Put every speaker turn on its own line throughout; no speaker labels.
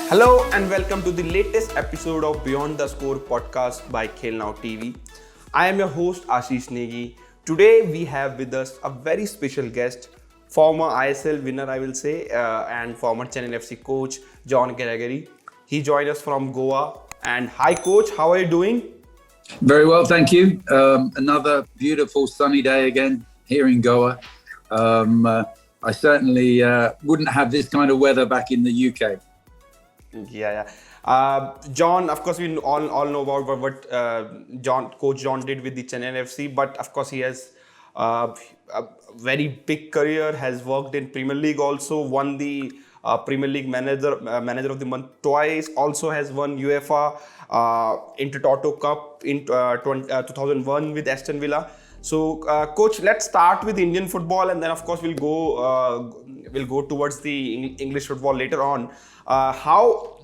Hello and welcome to the latest episode of Beyond the Score podcast by Khel Now TV. I am your host Ashish Negi. Today we have with us a very special guest, former ISL winner I will say, and former Chennaiyin FC coach John Gregory. He joined us from Goa. And hi coach, how are you doing?
Very well, thank you. Another beautiful sunny day again here in Goa. I certainly wouldn't have this kind of weather back in the UK.
John, of course, we all know about what Coach John did with the Chennaiyin FC, but of course he has a very big career, has worked in Premier League also, won the Premier League Manager of the Month twice, also has won UEFA Intertoto Cup in 2001 with Aston Villa. So, Coach, let's start with Indian football, and then of course we'll go towards the English football later on. How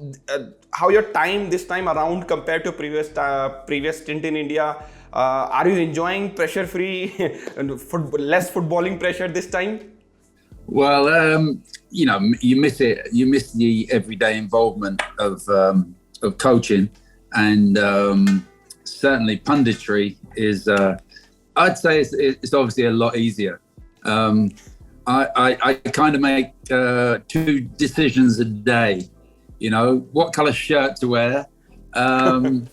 your time this time around compared to previous stint in India? Are you enjoying pressure-free, less footballing pressure this time?
Well, you miss it. You miss the everyday involvement of coaching, and certainly punditry is. I'd say it's obviously a lot easier. I kind of make 2 decisions a day. You know, what colour shirt to wear, and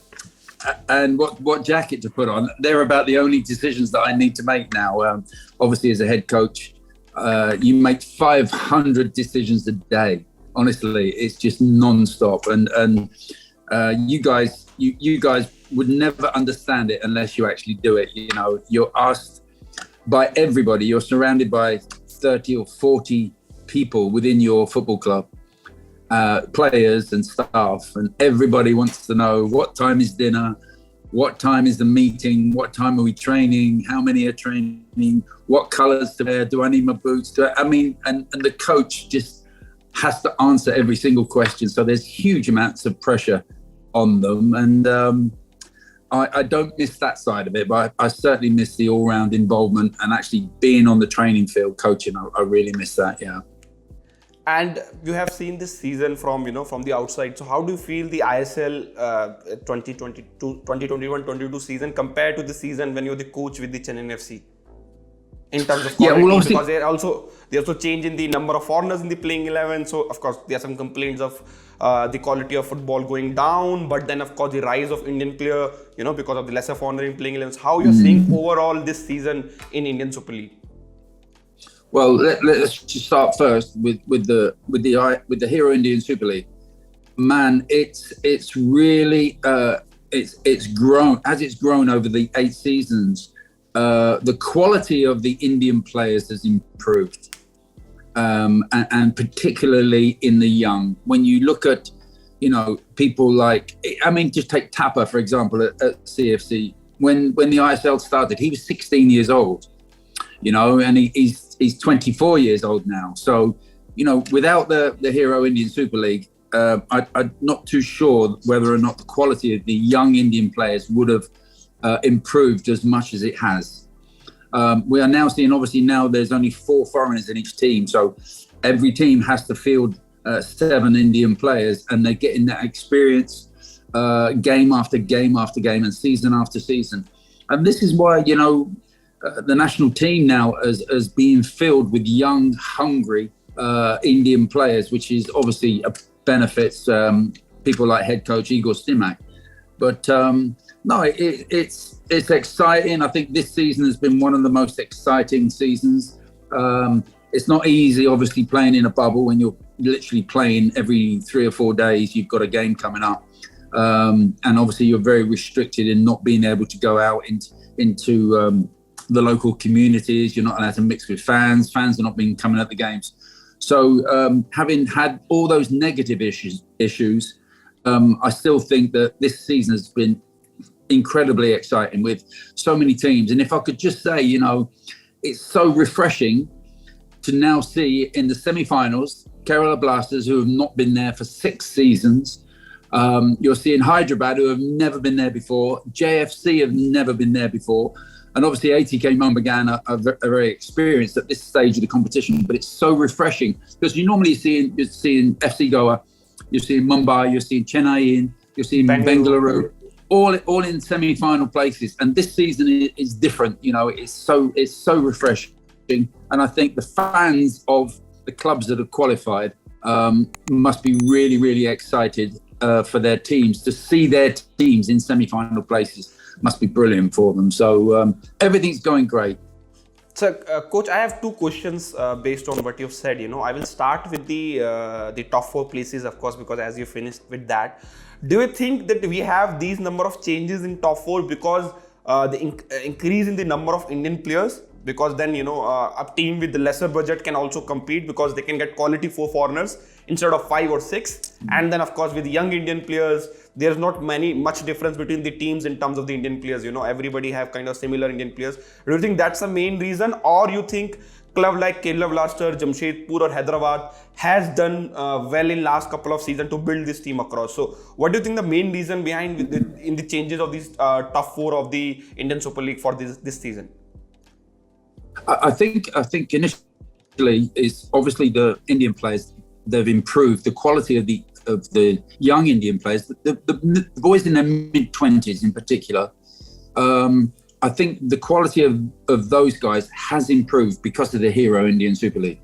what jacket to put on. They're about the only decisions that I need to make now. Obviously, as a head coach, you make 500 decisions a day. Honestly, it's just non-stop, and you guys would never understand it unless you actually do it. You know, you're asked by everybody. You're surrounded by 30 or 40 people within your football club, players and staff, and everybody wants to know what time is dinner, what time is the meeting, what time are we training, how many are training, what colours to wear, do I need my boots? And the coach just has to answer every single question. So there's huge amounts of pressure on them, and I don't miss that side of it, but I certainly miss the all-round involvement and actually being on the training field, coaching. I really miss that, yeah.
And you have seen this season from the outside. So how do you feel the ISL 2021-22 season compared to the season when you're the coach with the Chennaiyin FC? In terms of quality, because they also change in the number of foreigners in the playing 11. So of course there are some complaints of the quality of football going down, but then of course the rise of Indian player, because of the lesser foreigner in playing 11s. How you're seeing overall this season in Indian Super League?
Well, let's just start first with the Hero Indian Super League. Man, it's really it's grown as it's grown over the 8 seasons. The quality of the Indian players has improved, and particularly in the young. When you look at, people like, just take Thapa, for example, at CFC. When the ISL started, he was 16 years old, and he's 24 years old now. So, without the Hero Indian Super League, I'm not too sure whether or not the quality of the young Indian players would have improved as much as it has. We are now seeing, obviously now there's only 4 foreigners in each team, so every team has to field 7 Indian players, and they're getting that experience game after game after game and season after season. And this is why the national team now is being filled with young, hungry Indian players, which is obviously benefits people like head coach Igor Stimac. But no, it's exciting. I think this season has been one of the most exciting seasons. It's not easy, obviously, playing in a bubble when you're literally playing every 3 or 4 days. You've got a game coming up, and obviously you're very restricted in not being able to go out into the local communities. You're not allowed to mix with fans. Fans are not being coming at the games. So having had all those negative issues. I still think that this season has been incredibly exciting with so many teams. And if I could just say, it's so refreshing to now see in the semi-finals, Kerala Blasters, who have not been there for 6 seasons. You're seeing Hyderabad, who have never been there before. JFC have never been there before. And obviously ATK Mumbagan are very experienced at this stage of the competition. But it's so refreshing because you normally see FC Goa you're seeing Mumbai, you're seeing Chennaiyin, you're seeing Bengaluru, all in semi-final places. And this season is different. You know, it's so refreshing. And I think the fans of the clubs that have qualified must be really, really excited for their teams. To see their teams in semi-final places must be brilliant for them. So everything's going great.
So, Coach, I have two questions based on what you've said. You know, I will start with the top four places, of course, because as you finished with that, do you think that we have these number of changes in top four because the increase in the number of Indian players? Because then, you know, a team with the lesser budget can also compete because they can get quality 4 foreigners instead of 5 or 6. And then, of course, with young Indian players, there's not much difference between the teams in terms of the Indian players. You know, everybody have kind of similar Indian players. Do you think that's the main reason, or you think club like Kerala Blasters, Jamshedpur or Hyderabad has done well in last couple of seasons to build this team across? So what do you think the main reason behind in the changes of these top 4 of the Indian Super League for this season?
I think initially is obviously the Indian players. They've improved the quality of the young Indian players, the boys in their mid-20s in particular. I think the quality of those guys has improved because of the Hero Indian Super League,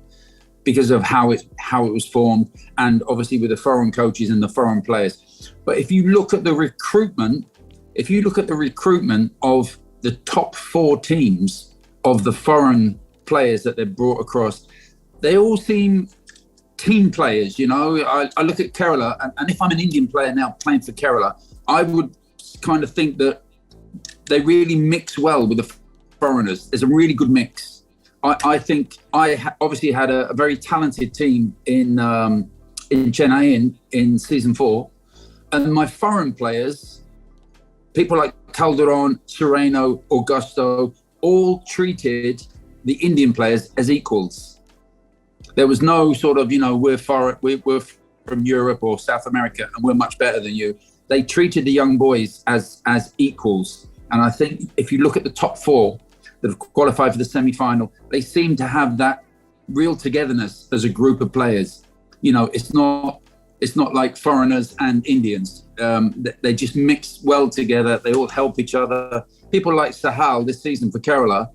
because of how it was formed, and obviously with the foreign coaches and the foreign players. But if you look at the recruitment of the top 4 teams of the foreign players that they've brought across, they all seem team players. You know, I look at Kerala, and if I'm an Indian player now playing for Kerala, I would kind of think that they really mix well with the foreigners. There's a really good mix. I think I obviously had a very talented team in Chennai in season 4, and my foreign players, people like Calderon, Sereno, Augusto, all treated the Indian players as equals. There was no sort of, you know, we're from Europe or South America and we're much better than you. They treated the young boys as equals. And I think if you look at the top 4 that have qualified for the semi-final, they seem to have that real togetherness as a group of players. You know, it's not like foreigners and Indians. They just mix well together. They all help each other. People like Sahal this season for Kerala,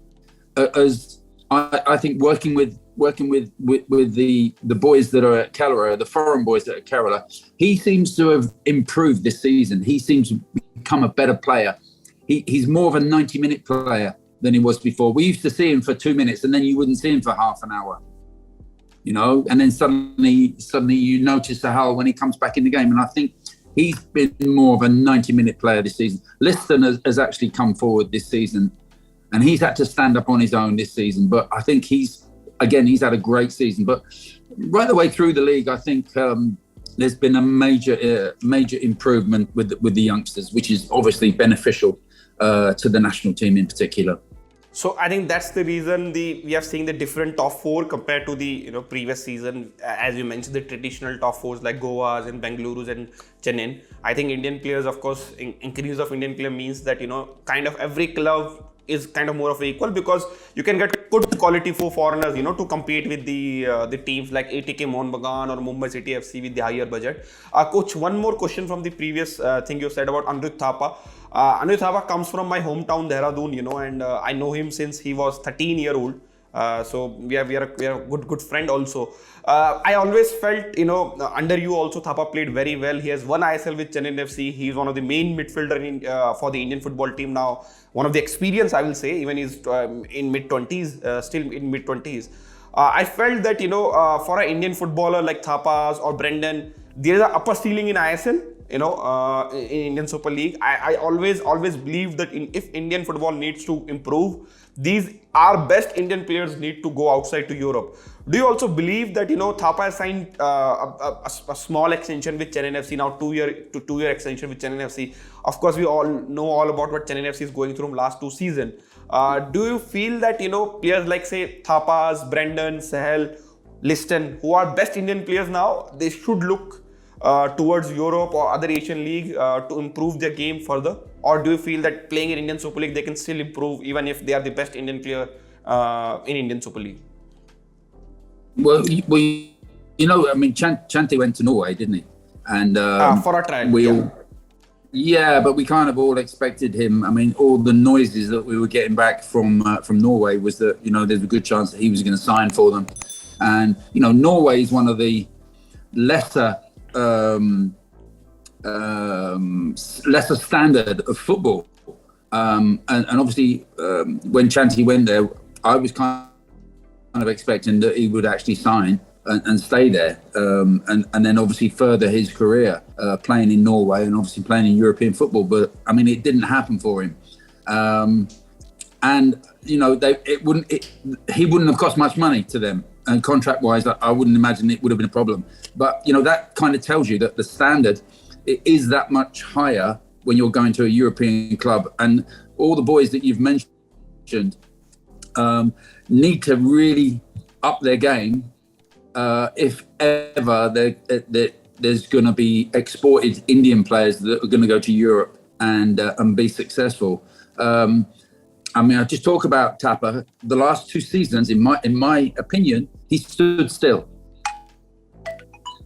as I think working with the boys that are at Kerala, the foreign boys that are at Kerala, he seems to have improved this season. He seems to become a better player. He's more of a 90-minute player than he was before. We used to see him for 2 minutes and then you wouldn't see him for half an hour. You know, and then suddenly you notice Sahal when he comes back in the game. And I think he's been more of a 90-minute player this season. Liston has actually come forward this season, and he's had to stand up on his own this season. But I think he's had a great season. But right the way through the league, I think there's been a major improvement with the youngsters, which is obviously beneficial to the national team in particular.
So I think that's the reason we have seen the different top 4 compared to the previous season. As you mentioned, the traditional top 4s like Goa's and Bengaluru's and Chennai. I think Indian players, of course, increase of Indian player means that kind of every club is kind of more of equal, because you can get good quality 4 foreigners to compete with the teams like ATK Mohun Bagan or Mumbai City FC with the higher budget. Coach, one more question from the previous thing you said about Anirudh Thapa. Anirudh Thapa comes from my hometown Dehradun, and I know him since he was 13-year-old. So we are a good friend also. I always felt, under you also Thapa played very well. He has won ISL with Chennaiyin FC. He is one of the main midfielder for the Indian football team now. One of the experience, I will say, even he's in mid-20s, still in mid-20s. I felt that, for an Indian footballer like Thapas or Brendan, there is an upper ceiling in ISL. In Indian Super League. I always believe that if Indian football needs to improve, these our best Indian players need to go outside to Europe. Do you also believe that Thapa has signed a small extension with Chennaiyin FC now, 2-year extension with Chennaiyin FC? Of course, we all know all about what Chennaiyin FC is going through from last 2 seasons. Do you feel that players like say Thapas, Brendan, Sahal, Liston, who are best Indian players now, they should look towards Europe or other Asian league to improve their game further? Or do you feel that playing in Indian Super League they can still improve even if they are the best Indian player in Indian Super League?
Well, I mean, Chanti went to Norway, didn't he? and
for a trial.
we
Yeah.
all. Yeah, but we kind of all expected him. I mean, all the noises that we were getting back from Norway was that, you know, there's a good chance that he was going to sign for them. And, you know, Norway is one of the lesser lesser standard of football. And obviously, when Chanty went there, I was kind of expecting that he would actually sign and stay there, and then obviously further his career playing in Norway and obviously playing in European football. But I mean, it didn't happen for him, and you know, he wouldn't have cost much money to them, and contract-wise, I wouldn't imagine it would have been a problem. But you know, that kind of tells you that the standard is that much higher when you're going to a European club, and all the boys that you've mentioned need to really up their game. If ever there's going to be exported Indian players that are going to go to Europe and be successful. I mean, I just talk about Thapa. The last 2 seasons, in my opinion, he stood still.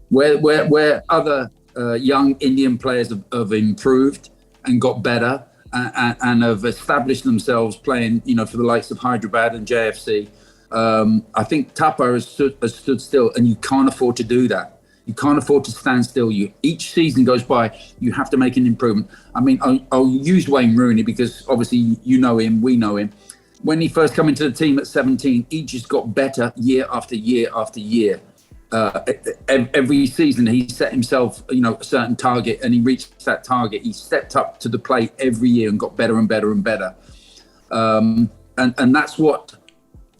Where other young Indian players have improved and got better and have established themselves playing, you know, for the likes of Hyderabad and JFC. I think Thapa has stood still, and you can't afford to do that. You can't afford to stand still. Each season goes by, you have to make an improvement. I mean, I'll use Wayne Rooney because obviously you know him, we know him. When he first came into the team at 17, he just got better year after year after year. Every season he set himself, you know, a certain target, and he reached that target. He stepped up to the plate every year and got better and better and better. And that's what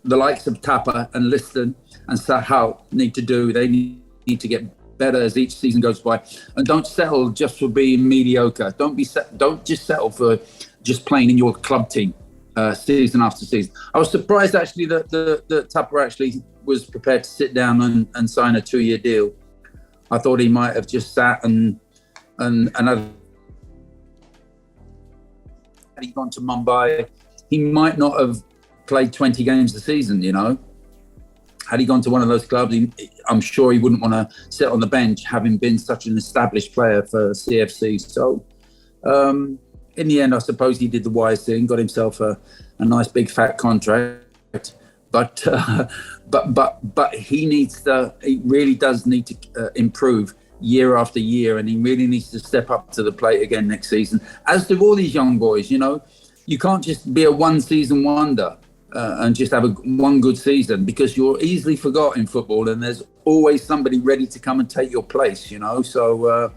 the likes of Thapa and Liston and Sahal need to do. They need to get better as each season goes by, and don't settle just for being mediocre. Don't just settle for just playing in your club team season after season. I was surprised actually that Thapa actually was prepared to sit down and sign a 2-year deal. I thought he might have just sat and had he gone to Mumbai, he might not have played 20 games a season, you know. Had he gone to one of those clubs, I'm sure he wouldn't want to sit on the bench, having been such an established player for CFC. So, in the end, I suppose he did the wise thing, got himself a nice big fat contract. But he really does need to improve year after year, and he really needs to step up to the plate again next season. As do all these young boys, you know. You can't just be a one-season wonder. And just have one good season, because you're easily forgot in football, and there's always somebody ready to come and take your place, you know. So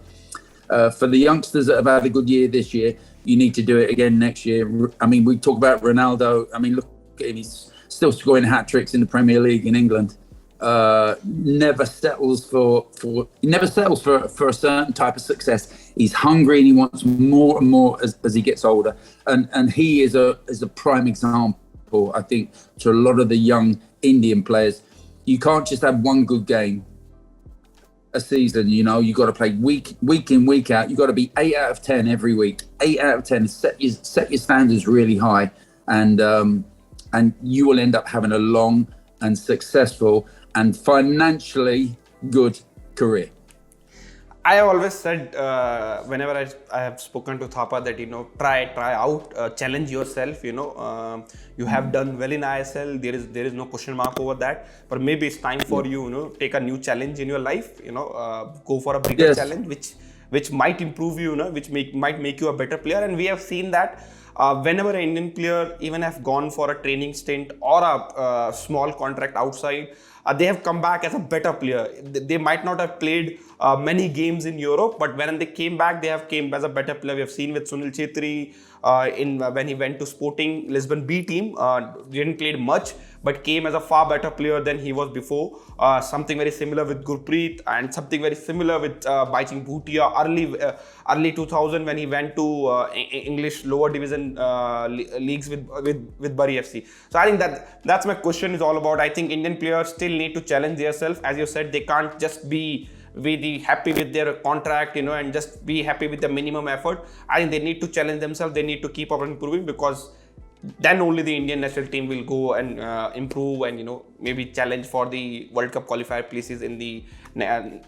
for the youngsters that have had a good year this year, you need to do it again next year. I mean, we talk about Ronaldo. I mean, look at him. He's still scoring hat-tricks in the Premier League in England. Never settles for a certain type of success. He's hungry and he wants more and more as he gets older. And he is a prime example, I think, to a lot of the young Indian players. You can't just have one good game a season, you know. You got to play week in, week out. You got to be 8 out of 10 every week. 8 out of 10. Set your standards really high, and you will end up having a long and successful and financially good career.
I have always said whenever I have spoken to Thapa that, you know, try out, challenge yourself. You know, you have done well in ISL. There is no question mark over that. But maybe it's time for you, you know, take a new challenge in your life. You know, go for a bigger challenge, which might improve you, you know, which might make you a better player. And we have seen that whenever an Indian player even have gone for a training stint or a small contract outside, they have come back as a better player. They might not have played many games in Europe, but when they came back, they have came as a better player. We have seen with Sunil Chhetri when he went to Sporting Lisbon B team, didn't play much, but came as a far better player than he was before. Something very similar with Gurpreet, and something very similar with Baiching Bhutia early 2000 when he went to English lower division leagues with Bury FC. So I think that's my question is all about. I think Indian players still need to challenge themselves. As you said, they can't just be happy with their contract, you know, and just be happy with the minimum effort. I think they need to challenge themselves. They need to keep on improving, because then only the Indian national team will go and improve and maybe challenge for the World Cup qualifier places in the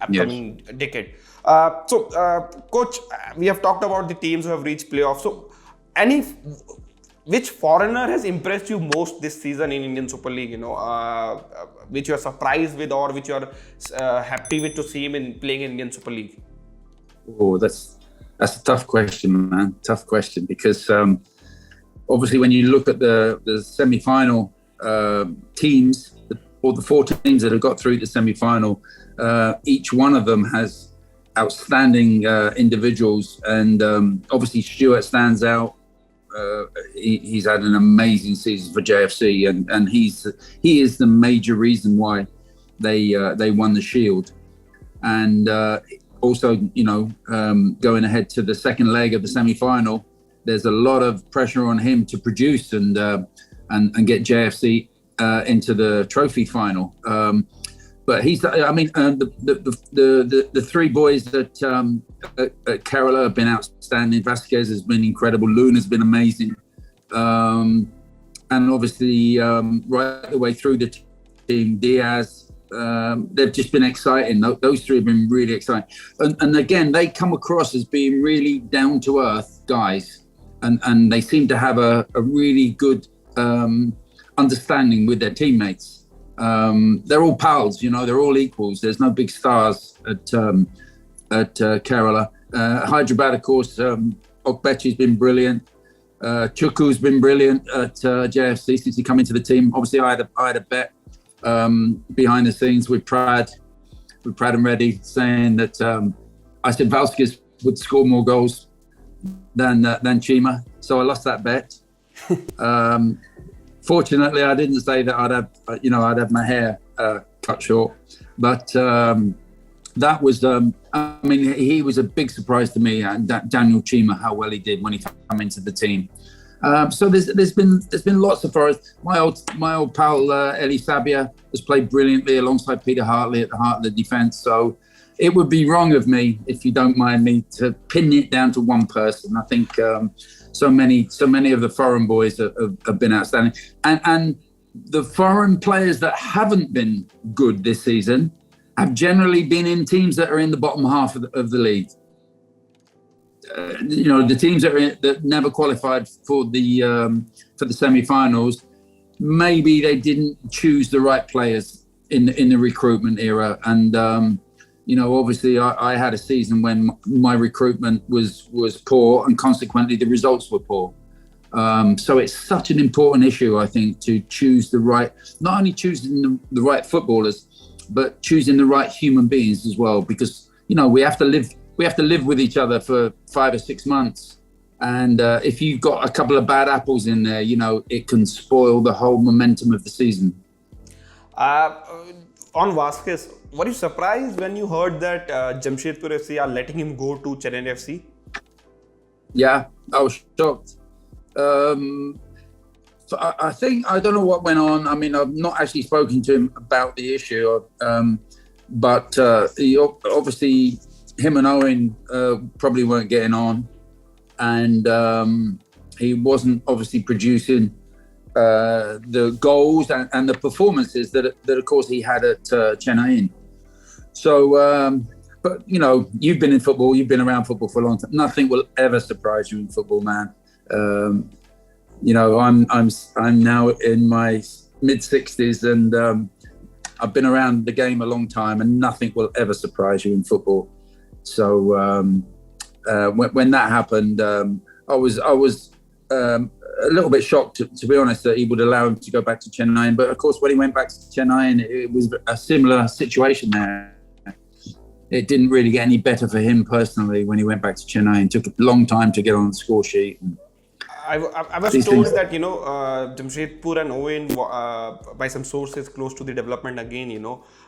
upcoming decade. Coach, we have talked about the teams who have reached playoffs. So, which foreigner has impressed you most this season in Indian Super League? Which you are surprised with, or which you are happy with to see him in playing in Indian Super League?
Oh, that's a tough question, man. Tough question, because obviously when you look at the semi-final teams, or the 4 teams that have got through the semi-final, each one of them has outstanding individuals, and obviously Stuart stands out. He's had an amazing season for JFC, and he is the major reason why they won the Shield. And also, going ahead to the second leg of the semi-final, there's a lot of pressure on him to produce and get JFC into the trophy final. But he's, the 3 boys at Kerala have been outstanding. Valskis has been incredible. Loon has been amazing. And obviously, right the way through the team, Diaz, they've just been exciting. Those 3 have been really exciting. And again, they come across as being really down-to-earth guys. And they seem to have a really good understanding with their teammates. They're all pals, they're all equals. There's no big stars at Kerala. Hyderabad, of course, Okbechi's been brilliant. Chuku's been brilliant at JFC since he come into the team. Obviously, I had a bet behind the scenes with Prad and Reddy, saying that I said Valskis would score more goals than Chima, so I lost that bet. Fortunately, I didn't say that I'd have my hair cut short, but that was, he was a big surprise to me, and Daniel Chima, how well he did when he came into the team. So there's been lots of forests. My old pal Eli Sabia has played brilliantly alongside Peter Hartley at the heart of the defence. So it would be wrong of me, if you don't mind me, to pin it down to one person. I think so many of the foreign boys have been outstanding, and the foreign players that haven't been good this season have generally been in teams that are in the bottom half of the league. The teams that never qualified for the semi-finals, maybe they didn't choose the right players in the recruitment era. And obviously I had a season when my recruitment was poor, and consequently the results were poor. So it's such an important issue, I think, to choose not only choosing the right footballers, but choosing the right human beings as well, because we have to live with each other for 5 or 6 months, and if you've got a couple of bad apples in there, it can spoil the whole momentum of the season.
On Valskis, were you surprised when you heard that Jamshedpur FC are letting him go to Chennaiyin FC?
Yeah, I was shocked. So I think, I don't know what went on. I mean, I've not actually spoken to him about the issue, but obviously him and Owen probably weren't getting on, and he wasn't obviously producing the goals and the performances that of course he had at Chennaiyin. So, but you've been in football, you've been around football for a long time. Nothing will ever surprise you in football, man. I'm now in my mid-60s, and I've been around the game a long time, and nothing will ever surprise you in football. So when that happened, I was a little bit shocked, to be honest, that he would allow him to go back to Chennai. But of course, when he went back to Chennai, it was a similar situation there. It didn't really get any better for him personally when he went back to Chennai, and took a long time to get on the score sheet.
I was told that Jamshedpur and Owen, by some sources close to the development again,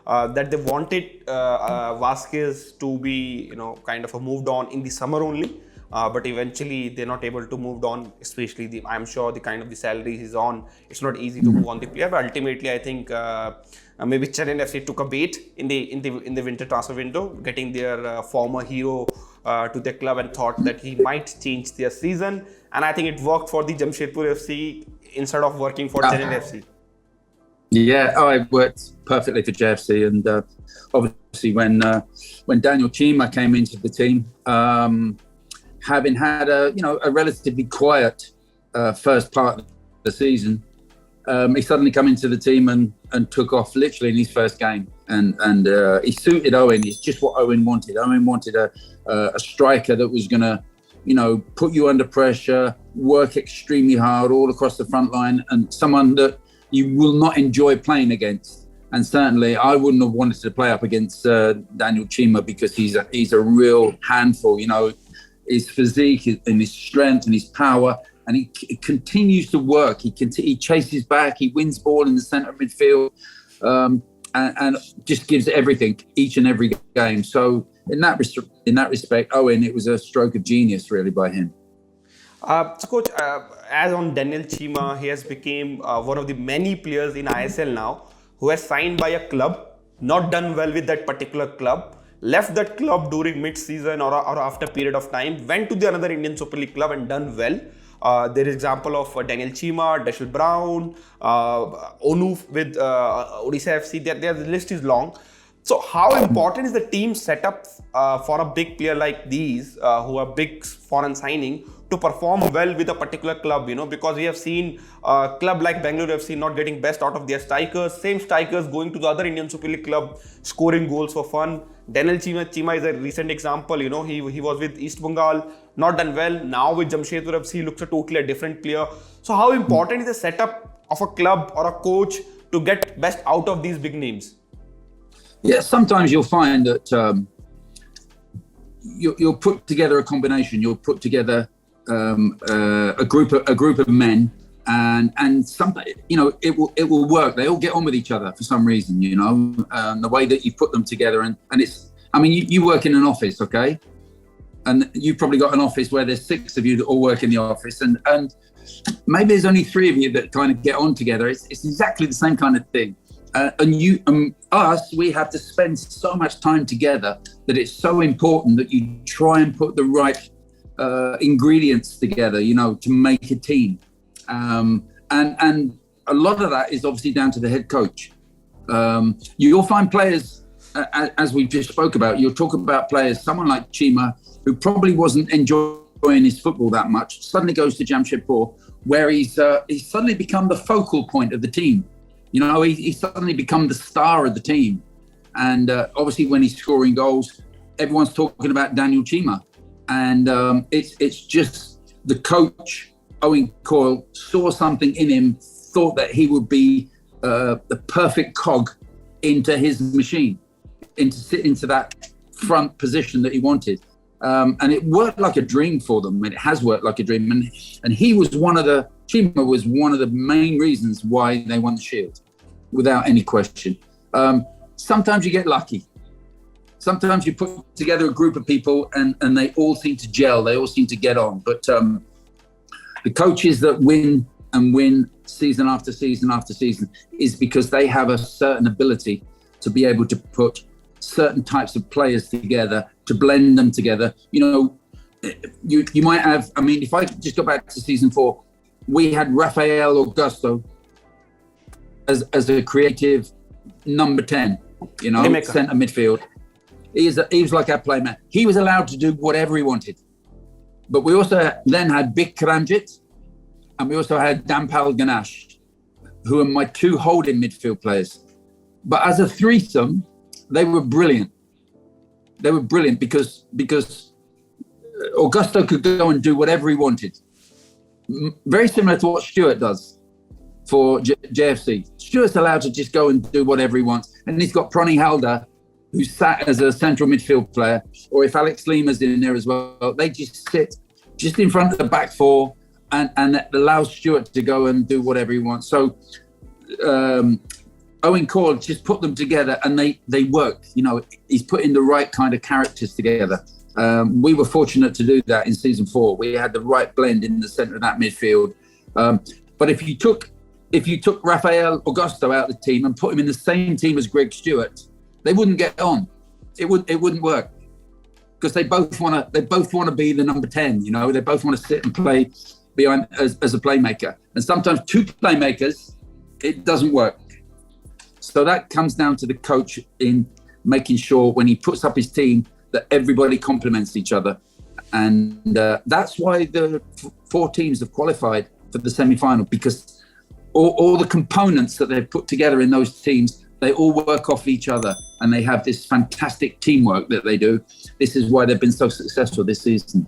that they wanted Valskis to be kind of moved on in the summer only, but eventually they're not able to move on. Especially I'm sure the kind of the salary he's on, it's not easy to move on the player. But ultimately, I think maybe Chennaiyin FC took a bait in the winter transfer window, getting their former hero to their club, and thought that he might change their season. And I think it worked for the Jamshedpur FC. instead of working for Chennaiyin FC?
Yeah, I worked perfectly for JFC, and obviously when Daniel Chima came into the team, having had a relatively quiet first part of the season, he suddenly come into the team and took off literally in his first game, and he suited Owen. It's just what Owen wanted. Owen wanted a striker that was gonna, put you under pressure, work extremely hard all across the front line, and someone that you will not enjoy playing against. And certainly I wouldn't have wanted to play up against Daniel Chima, because he's a real handful. His physique and his strength and his power, and he continues to work. He chases back, he wins ball in the centre of midfield, and just gives everything each and every game. So in that respect, Owen, it was a stroke of genius really by him.
So coach, as on Daniel Chima, he has become one of the many players in ISL now who has signed by a club, not done well with that particular club, left that club during mid-season or after a period of time, went to the another Indian Super League club and done well. There is example of Daniel Chima, Dashil Brown, Onu with Odisha FC. The list is long. So how important is the team setup for a big player like these, who are big foreign signing, to perform well with a particular club, because we have seen a club like Bangalore FC not getting best out of their strikers, same strikers going to the other Indian Super League club, scoring goals for fun. Daniel Chima is a recent example, he was with East Bengal, not done well. Now with Jamshedpur FC, he looks a totally different player. So how important is the setup of a club or a coach to get best out of these big names?
Yeah, sometimes you'll find that you'll put together a combination. You'll put together a group of men, and some, it will work. They all get on with each other for some reason, the way that you put them together, and it's, you work in an office, okay, and you've probably got an office where there's 6 of you that all work in the office, and maybe there's only 3 of you that kind of get on together. It's exactly the same kind of thing. And we have to spend so much time together that it's so important that you try and put the right ingredients together, to make a team. And a lot of that is obviously down to the head coach. You'll find players, as we just spoke about, you'll talk about players, someone like Chima, who probably wasn't enjoying his football that much, suddenly goes to Jamshedpur, where he's suddenly become the focal point of the team. He's suddenly become the star of the team. And obviously when he's scoring goals, everyone's talking about Daniel Chima. And it's just the coach, Owen Coyle, saw something in him, thought that he would be the perfect cog into his machine, into that front position that he wanted. And it worked like a dream for them. And it has worked like a dream. And Chima was one of the main reasons why they won the Shield, without any question. Sometimes you get lucky. Sometimes you put together a group of people and they all seem to gel, they all seem to get on. But the coaches that win and win season after season after season is because they have a certain ability to be able to put certain types of players together, to blend them together. You might have, if I just go back to season 4, we had Rafael Augusto as a creative number 10, centre midfield. He was like our playman. He was allowed to do whatever he wanted. But we also then had Bik Ranjit, and we also had Dampal Ganesh, who are my 2 holding midfield players. But as a threesome, they were brilliant. They were brilliant because Augusto could go and do whatever he wanted. Very similar to what Stuart does for JFC. Stuart's allowed to just go and do whatever he wants. And he's got Prani Halder, who sat as a central midfield player, or if Alex Lima's in there as well, they just sit just in front of the back 4 and that allows Stuart to go and do whatever he wants. So Owen Coyle just put them together and they work. He's putting the right kind of characters together. We were fortunate to do that in season 4. We had the right blend in the centre of that midfield. But if you took Rafael Augusto out of the team and put him in the same team as Greg Stewart, they wouldn't get on. It wouldn't work, because they both want to be the number 10. They both want to sit and play behind as a playmaker. And sometimes two playmakers, it doesn't work. So that comes down to the coach in making sure when he puts up his team that everybody complements each other. And that's why the four teams have qualified for the semi-final, because all the components that they've put together in those teams, they all work off each other and they have this fantastic teamwork that they do. This is why they've been so successful this season.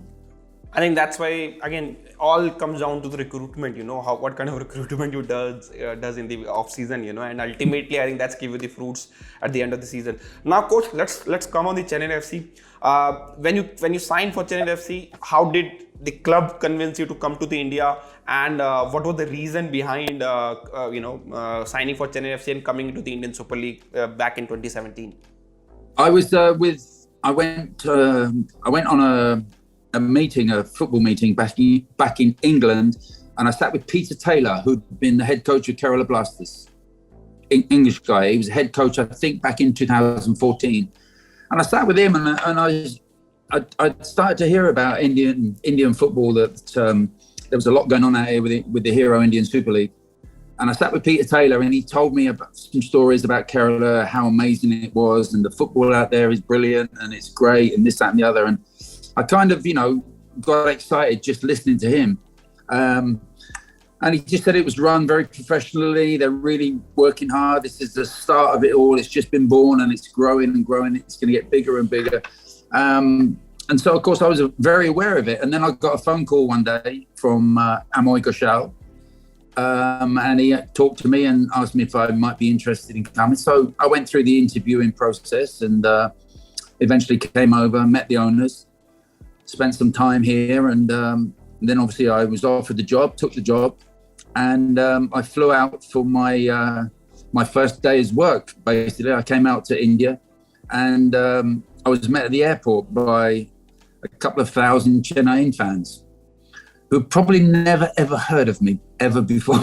I think that's why, again, all comes down to the recruitment, what kind of recruitment you does in the off season, and ultimately I think that's give you the fruits at the end of the season. Now, coach, let's come on the Chennaiyin FC. When you signed for Chennaiyin FC, how did the club convince you to come to the India, and what was the reason behind signing for Chennaiyin FC and coming into the Indian Super League back in 2017?
I was I went on a football meeting back in England, and I sat with Peter Taylor, who'd been the head coach of Kerala Blasters, English guy. He was head coach, I think, back in 2014. And I sat with him, and I started to hear about Indian football, that there was a lot going on out here with the Hero Indian Super League. And I sat with Peter Taylor, and he told me about some stories about Kerala, how amazing it was, and the football out there is brilliant, and it's great, and this, that, and the other. And I kind of, got excited just listening to him. And he just said it was run very professionally. They're really working hard. This is the start of it all. It's just been born and it's growing and growing. It's going to get bigger and bigger. And so, of course, I was very aware of it. And then I got a phone call one day from Amoy Ghoshal. And he talked to me and asked me if I might be interested in coming. So I went through the interviewing process and eventually came over, met the owners, spent some time here. And then obviously I was offered the job, took the job. And I flew out for my first day's work, basically. I came out to India and I was met at the airport by a couple of thousand Chennaiyin fans who probably never, ever heard of me ever before.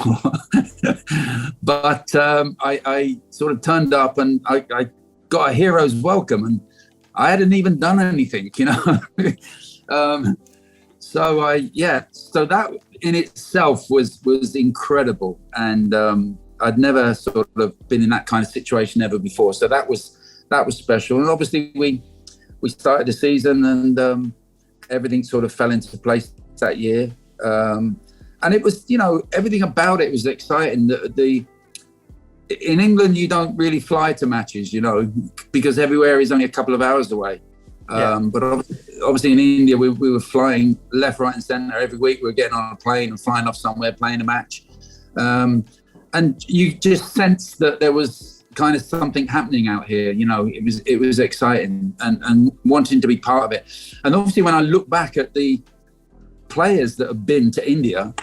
But I sort of turned up and I got a hero's welcome, and I hadn't even done anything, So that in itself was incredible, and I'd never sort of been in that kind of situation ever before. So that was special, and obviously we started the season, and everything sort of fell into place that year, and it was everything about it was exciting. In England you don't really fly to matches, because everywhere is only a couple of hours away. But obviously in India we were flying left, right and centre every week. We were getting on a plane and flying off somewhere, playing a match, and you just sensed that there was kind of something happening out here. It was exciting and wanting to be part of it. And obviously when I look back at the players that have been to India,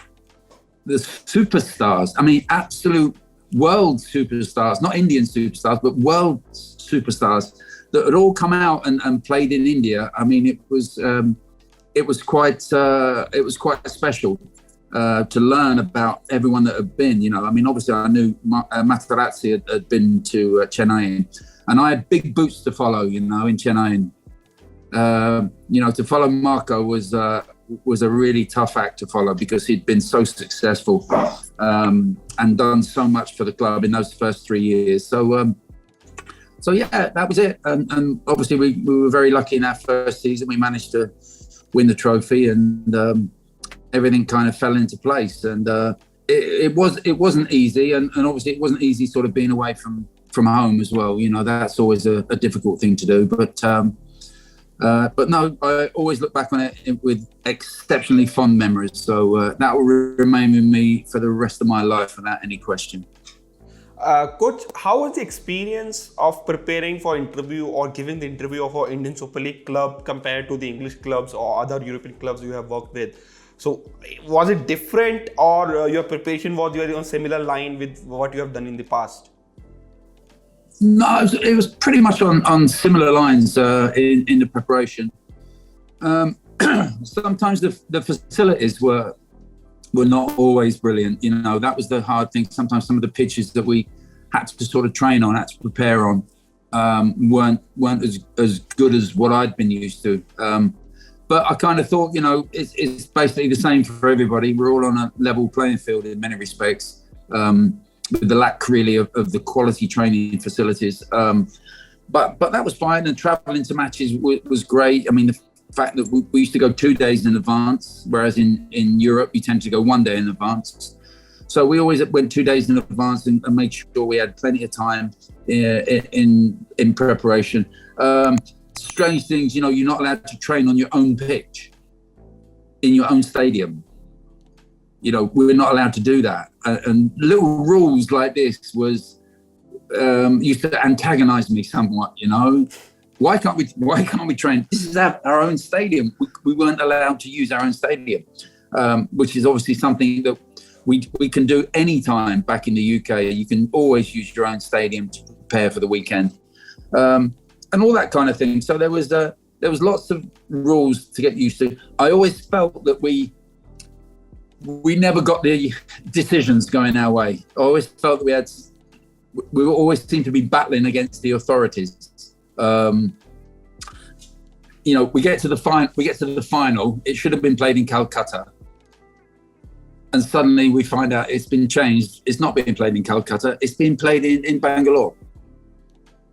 the superstars, absolute world superstars, not Indian superstars but world superstars that had all come out and played in India. It was quite special to learn to everyone that had been. Obviously I knew Materazzi had been to Chennaiyin, and I had big boots to follow. In Chennaiyin, to follow Marco was a really tough act to follow, because he'd been so successful and done so much for the club in those first 3 years. So yeah, that was it. And obviously we were very lucky in our first season. We managed to win the trophy, and everything kind of fell into place. And it wasn't easy, and obviously it wasn't easy sort of being away from home as well. That's always a difficult thing to do. But no, I always look back on it with exceptionally fond memories. So that will remain with me for the rest of my life without any question.
Coach, how was the experience of preparing for interview or giving the interview of our Indian Super League club compared to the English clubs or other European clubs you have worked with? So was it different, or your preparation was on similar line with what you have done in the past?
No, it was pretty much on similar lines in the preparation. Sometimes the facilities were not always brilliant. That was the hard thing. Sometimes some of the pitches that we had to sort of train on, had to prepare on, weren't as good as what I'd been used to. but I kind of thought, it's basically the same for everybody. We're all on a level playing field in many respects, with the lack really of the quality training facilities. But that was fine, and traveling to matches was great. I mean, the fact that we used to go 2 days in advance, whereas in Europe you tend to go 1 day in advance. So we always went 2 days in advance and made sure we had plenty of time in preparation. Strange things, you're not allowed to train on your own pitch in your own stadium. We're not allowed to do that. And little rules like this used to antagonize me somewhat. Why can't we train? This is our own stadium. We weren't allowed to use our own stadium, which is obviously something that we can do anytime back in the UK. You can always use your own stadium to prepare for the weekend, and all that kind of thing. So there was lots of rules to get used to. I always felt that we never got the decisions going our way. I always felt that we always seemed to be battling against the authorities. We get to the final. It should have been played in Calcutta, and suddenly we find out it's been changed. It's not being played in Calcutta. It's being played in Bangalore,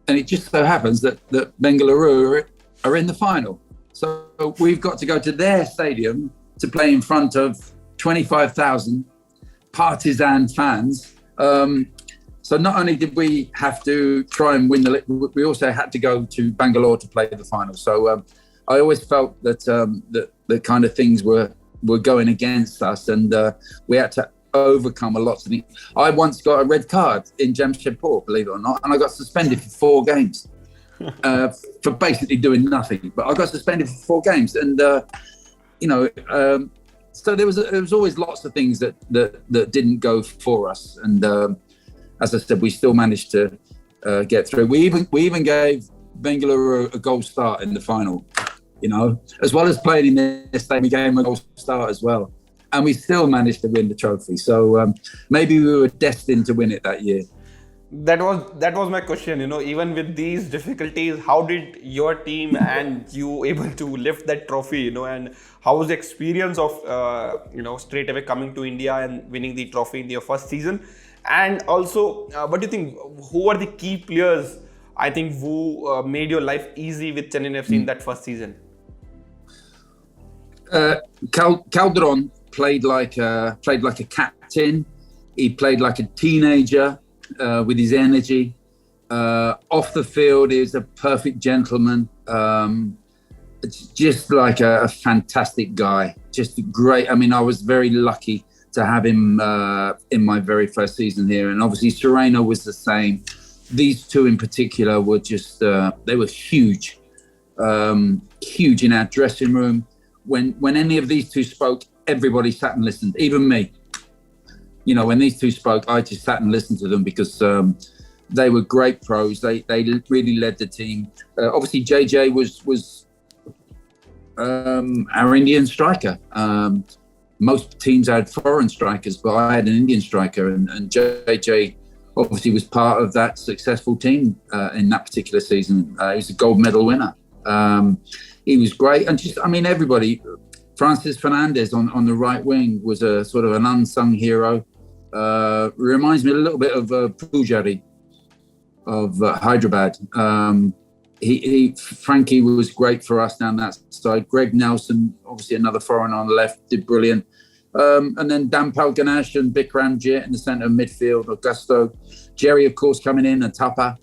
and it just so happens that Bengaluru are in the final. So we've got to go to their stadium to play in front of 25,000 partisan fans. So not only did we have to try and win we also had to go to Bangalore to play the final. So I always felt that the kind of things were going against us, and we had to overcome a lot of things. I once got a red card in Jamshedpur, believe it or not, and I got suspended for 4 games for basically doing nothing. But I got suspended for 4 games, and so there was always lots of things that didn't go for us, and as I said, we still managed to get through. We even gave Bengaluru a goal start in the final, as well as playing in their stadium, we gave them a goal start as well, and we still managed to win the trophy. So maybe we were destined to win it that year.
That was my question. Even with these difficulties, how did your team and you able to lift that trophy? And how was the experience of straight away coming to India and winning the trophy in your first season? And also, what do you think? Who are the key players, I think, who made your life easy with Chennaiyin FC in that first season?
Calderon played like a captain. He played like a teenager with his energy. Off the field, he was a perfect gentleman. It's just like a fantastic guy. Just great. I mean, I was very lucky to have him in my very first season here. And obviously Sereno was the same. These two in particular were just, they were huge in our dressing room. When any of these two spoke, everybody sat and listened, even me. When these two spoke, I just sat and listened to them because they were great pros. They really led the team. Obviously JJ was our Indian striker. Most teams had foreign strikers, but I had an Indian striker, and JJ obviously was part of that successful team in that particular season. He was a gold medal winner. He was great, and everybody. Francis Fernandez on the right wing was a sort of an unsung hero. Reminds me a little bit of Pujari of Hyderabad. Frankie was great for us down that side. Greg Nelson, obviously another foreigner on the left, did brilliant. And then Dampal Ganesh and Bikramjit in the centre of midfield, Augusto. Jerry, of course, coming in, and Thapa.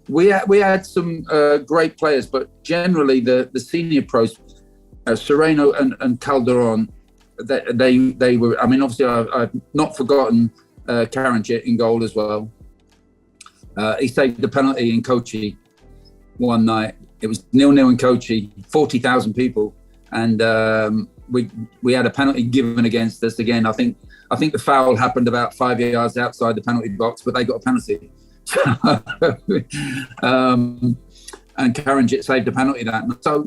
We had some great players, but generally the senior pros, Sereno and Calderon, they were. I mean, obviously, I've not forgotten Karanjit in goal as well. He saved the penalty in Kochi one night. It was 0-0 in Kochi, 40,000 people, and we had a penalty given against us again. I think the foul happened about 5 yards outside the penalty box, but they got a penalty. And Karanjit saved a penalty that night. So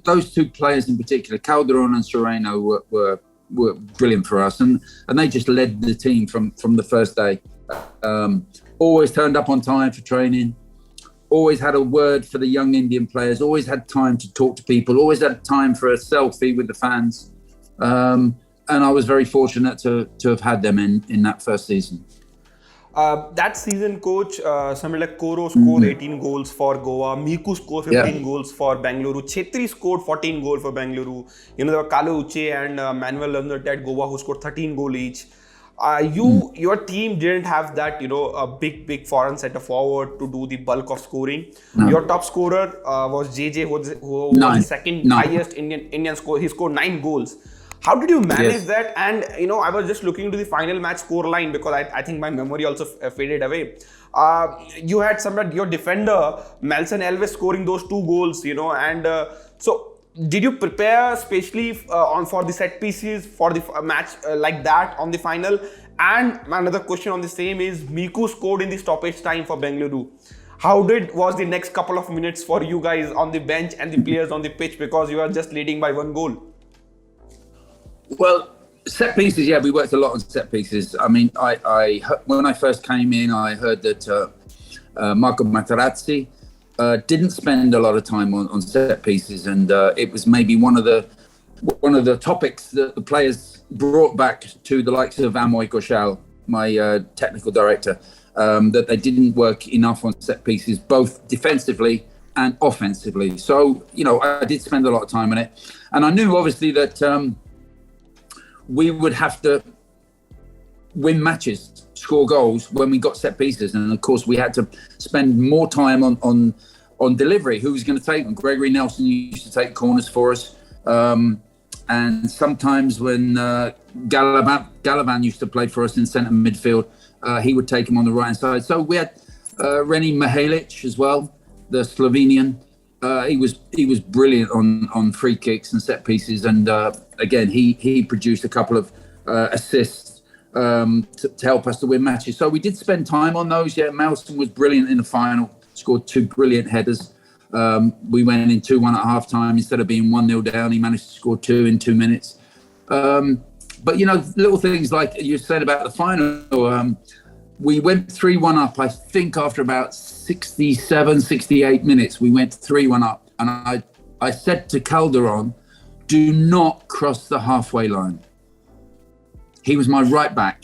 those two players in particular, Calderon and Sereno, were brilliant for us, and they just led the team from the first day. Always turned up on time for training. always had a word for the young Indian players, always had time to talk to people, always had time for a selfie with the fans. And I was very fortunate to have had them in that first season.
That season, coach, somebody like Koro scored 18 goals for Goa, Miku scored 15 goals for Bengaluru, Chetri scored 14 goals for Bengaluru. You know, there were Kalu Uche and Manuel Lerner at Goa who scored 13 goals each. Your team didn't have that, a big foreign centre forward to do the bulk of scoring. No. Your top scorer was JJ, who was the second highest Indian score. He scored 9 goals. How did you manage that? And, I was just looking to the final match score line because I think my memory also faded away. You had your defender, Melson Elvis, scoring those 2 goals, and so did you prepare especially for the set pieces for the match like that on the final? And another question on the same is, Miku scored in the stoppage time for Bengaluru. How was the next couple of minutes for you guys on the bench and the players on the pitch because you are just leading by 1 goal?
Well, set pieces, yeah, we worked a lot on set pieces. I mean, I when I first came in, I heard that Marco Materazzi didn't spend a lot of time on set pieces, and it was maybe one of the topics that the players brought back to the likes of Amoy Ghoshal, my technical director, that they didn't work enough on set pieces, both defensively and offensively. So, I did spend a lot of time on it, and I knew obviously that we would have to win matches, score goals when we got set pieces, and of course we had to spend more time on delivery. Who was going to take them? Gregory Nelson used to take corners for us, and sometimes when Galavan used to play for us in centre midfield, he would take them on the right hand side. So we had Reni Mihalic as well, the Slovenian. He was brilliant on free kicks and set pieces, and again he produced a couple of assists to help us to win matches. So we did spend time on those. Yeah, Melson was brilliant in the final, scored 2 brilliant headers. We went in 2-1 at half time. Instead of being 1-0 down, he managed to score 2 in 2 minutes. But little things like you said about the final, we went 3-1 up, I think after about 67, 68 minutes, we went 3-1 up. And I said to Calderon, do not cross the halfway line. He was my right back.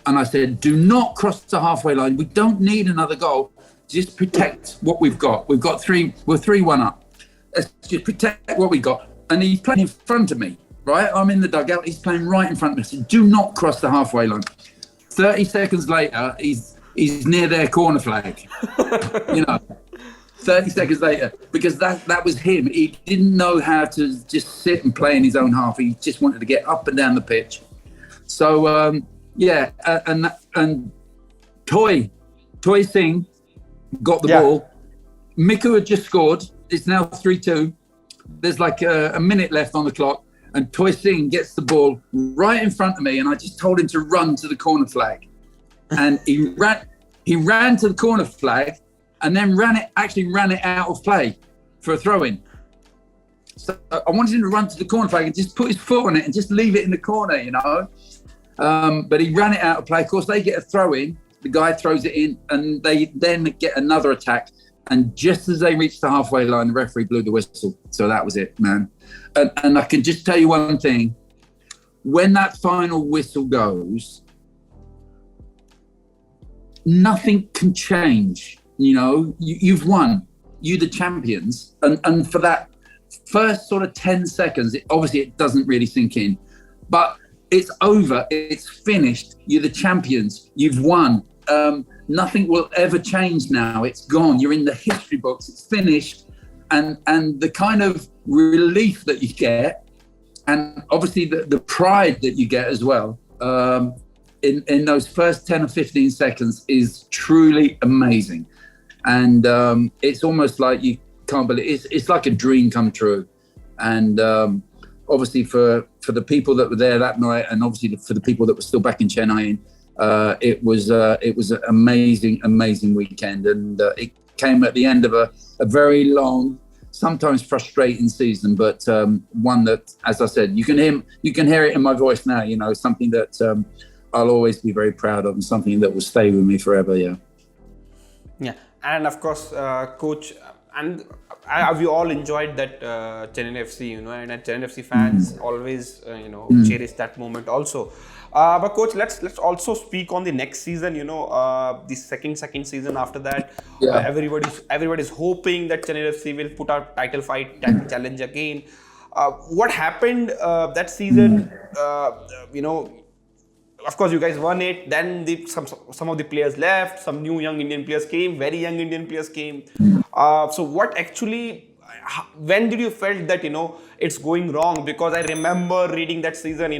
And I said, do not cross the halfway line. We don't need another goal. Just protect what we've got. We're 3-1 up. Let's just protect what we got. And he's playing in front of me, right? I'm in the dugout. He's playing right in front of me. I said, do not cross the halfway line. 30 seconds later, he's near their corner flag. 30 seconds later, because that was him. He didn't know how to just sit and play in his own half. He just wanted to get up and down the pitch. So and Toy Singh got the ball. Miku had just scored. It's now 3-2. There's like a minute left on the clock, and Toy Singh gets the ball right in front of me, and I just told him to run to the corner flag, and he ran to the corner flag, and then ran it out of play for a throw-in. So I wanted him to run to the corner flag and just put his foot on it and just leave it in the corner, But he ran it out of play. Of course, they get a throw-in. The guy throws it in, and they then get another attack. And just as they reached the halfway line, the referee blew the whistle. So that was it, man. And I can just tell you one thing. When that final whistle goes, nothing can change. You've won. You're the champions. And for that first sort of 10 seconds, it doesn't really sink in. But it's over. It's finished. You're the champions. You've won. Nothing will ever change now. It's gone. You're in the history books. It's finished. And the kind of relief that you get, and obviously the pride that you get as well, in those first 10 or 15 seconds is truly amazing. And it's almost like you can't believe it's like a dream come true. And obviously for the people that were there that night, and obviously for the people that were still back in Chennaiyin, it was an amazing weekend, and it came at the end of a very long, sometimes frustrating season, but one that, as I said, you can hear it in my voice now. Something that I'll always be very proud of, and something that will stay with me forever. Yeah.
Yeah. And of course, coach, and we all enjoyed that Chennaiyin FC, and Chennaiyin FC fans always, cherish that moment also. But coach, let's also speak on the next season. The second season after that,
Yeah.
everybody's hoping that Chennaiyin FC will put out title fight, challenge again. What happened that season? Of course, you guys won it. Then some of the players left. Some new young Indian players came. Very young Indian players came. So what actually? When did you felt that it's going wrong? Because I remember reading that season.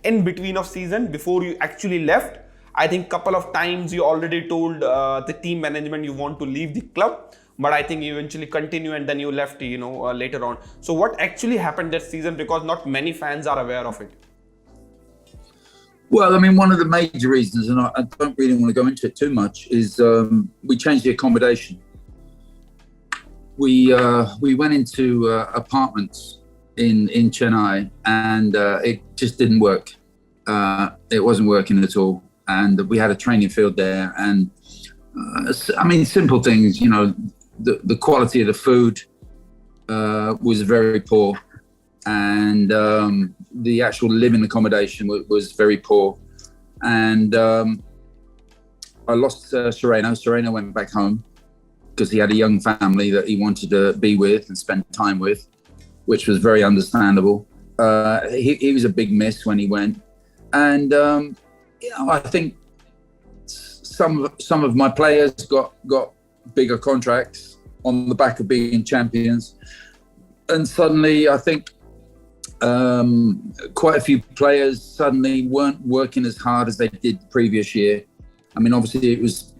In between of season, before you actually left, I think couple of times you already told the team management you want to leave the club. But I think you eventually continue and then you left. Later on. So what actually happened that season? Because not many fans are aware of it.
Well, I mean, one of the major reasons, and I don't really want to go into it too much, is we changed the accommodation. We went into apartments in Chennai, and it just didn't work. It wasn't working at all, and we had a training field there. And I mean, simple things, the quality of the food was very poor. And the actual living accommodation was very poor. And I lost Sereno. Sereno went back home because he had a young family that he wanted to be with and spend time with, which was very understandable. He was a big miss when he went. And, I think some of my players got bigger contracts on the back of being champions. And suddenly, I think, quite a few players suddenly weren't working as hard as they did the previous year. I mean, obviously it was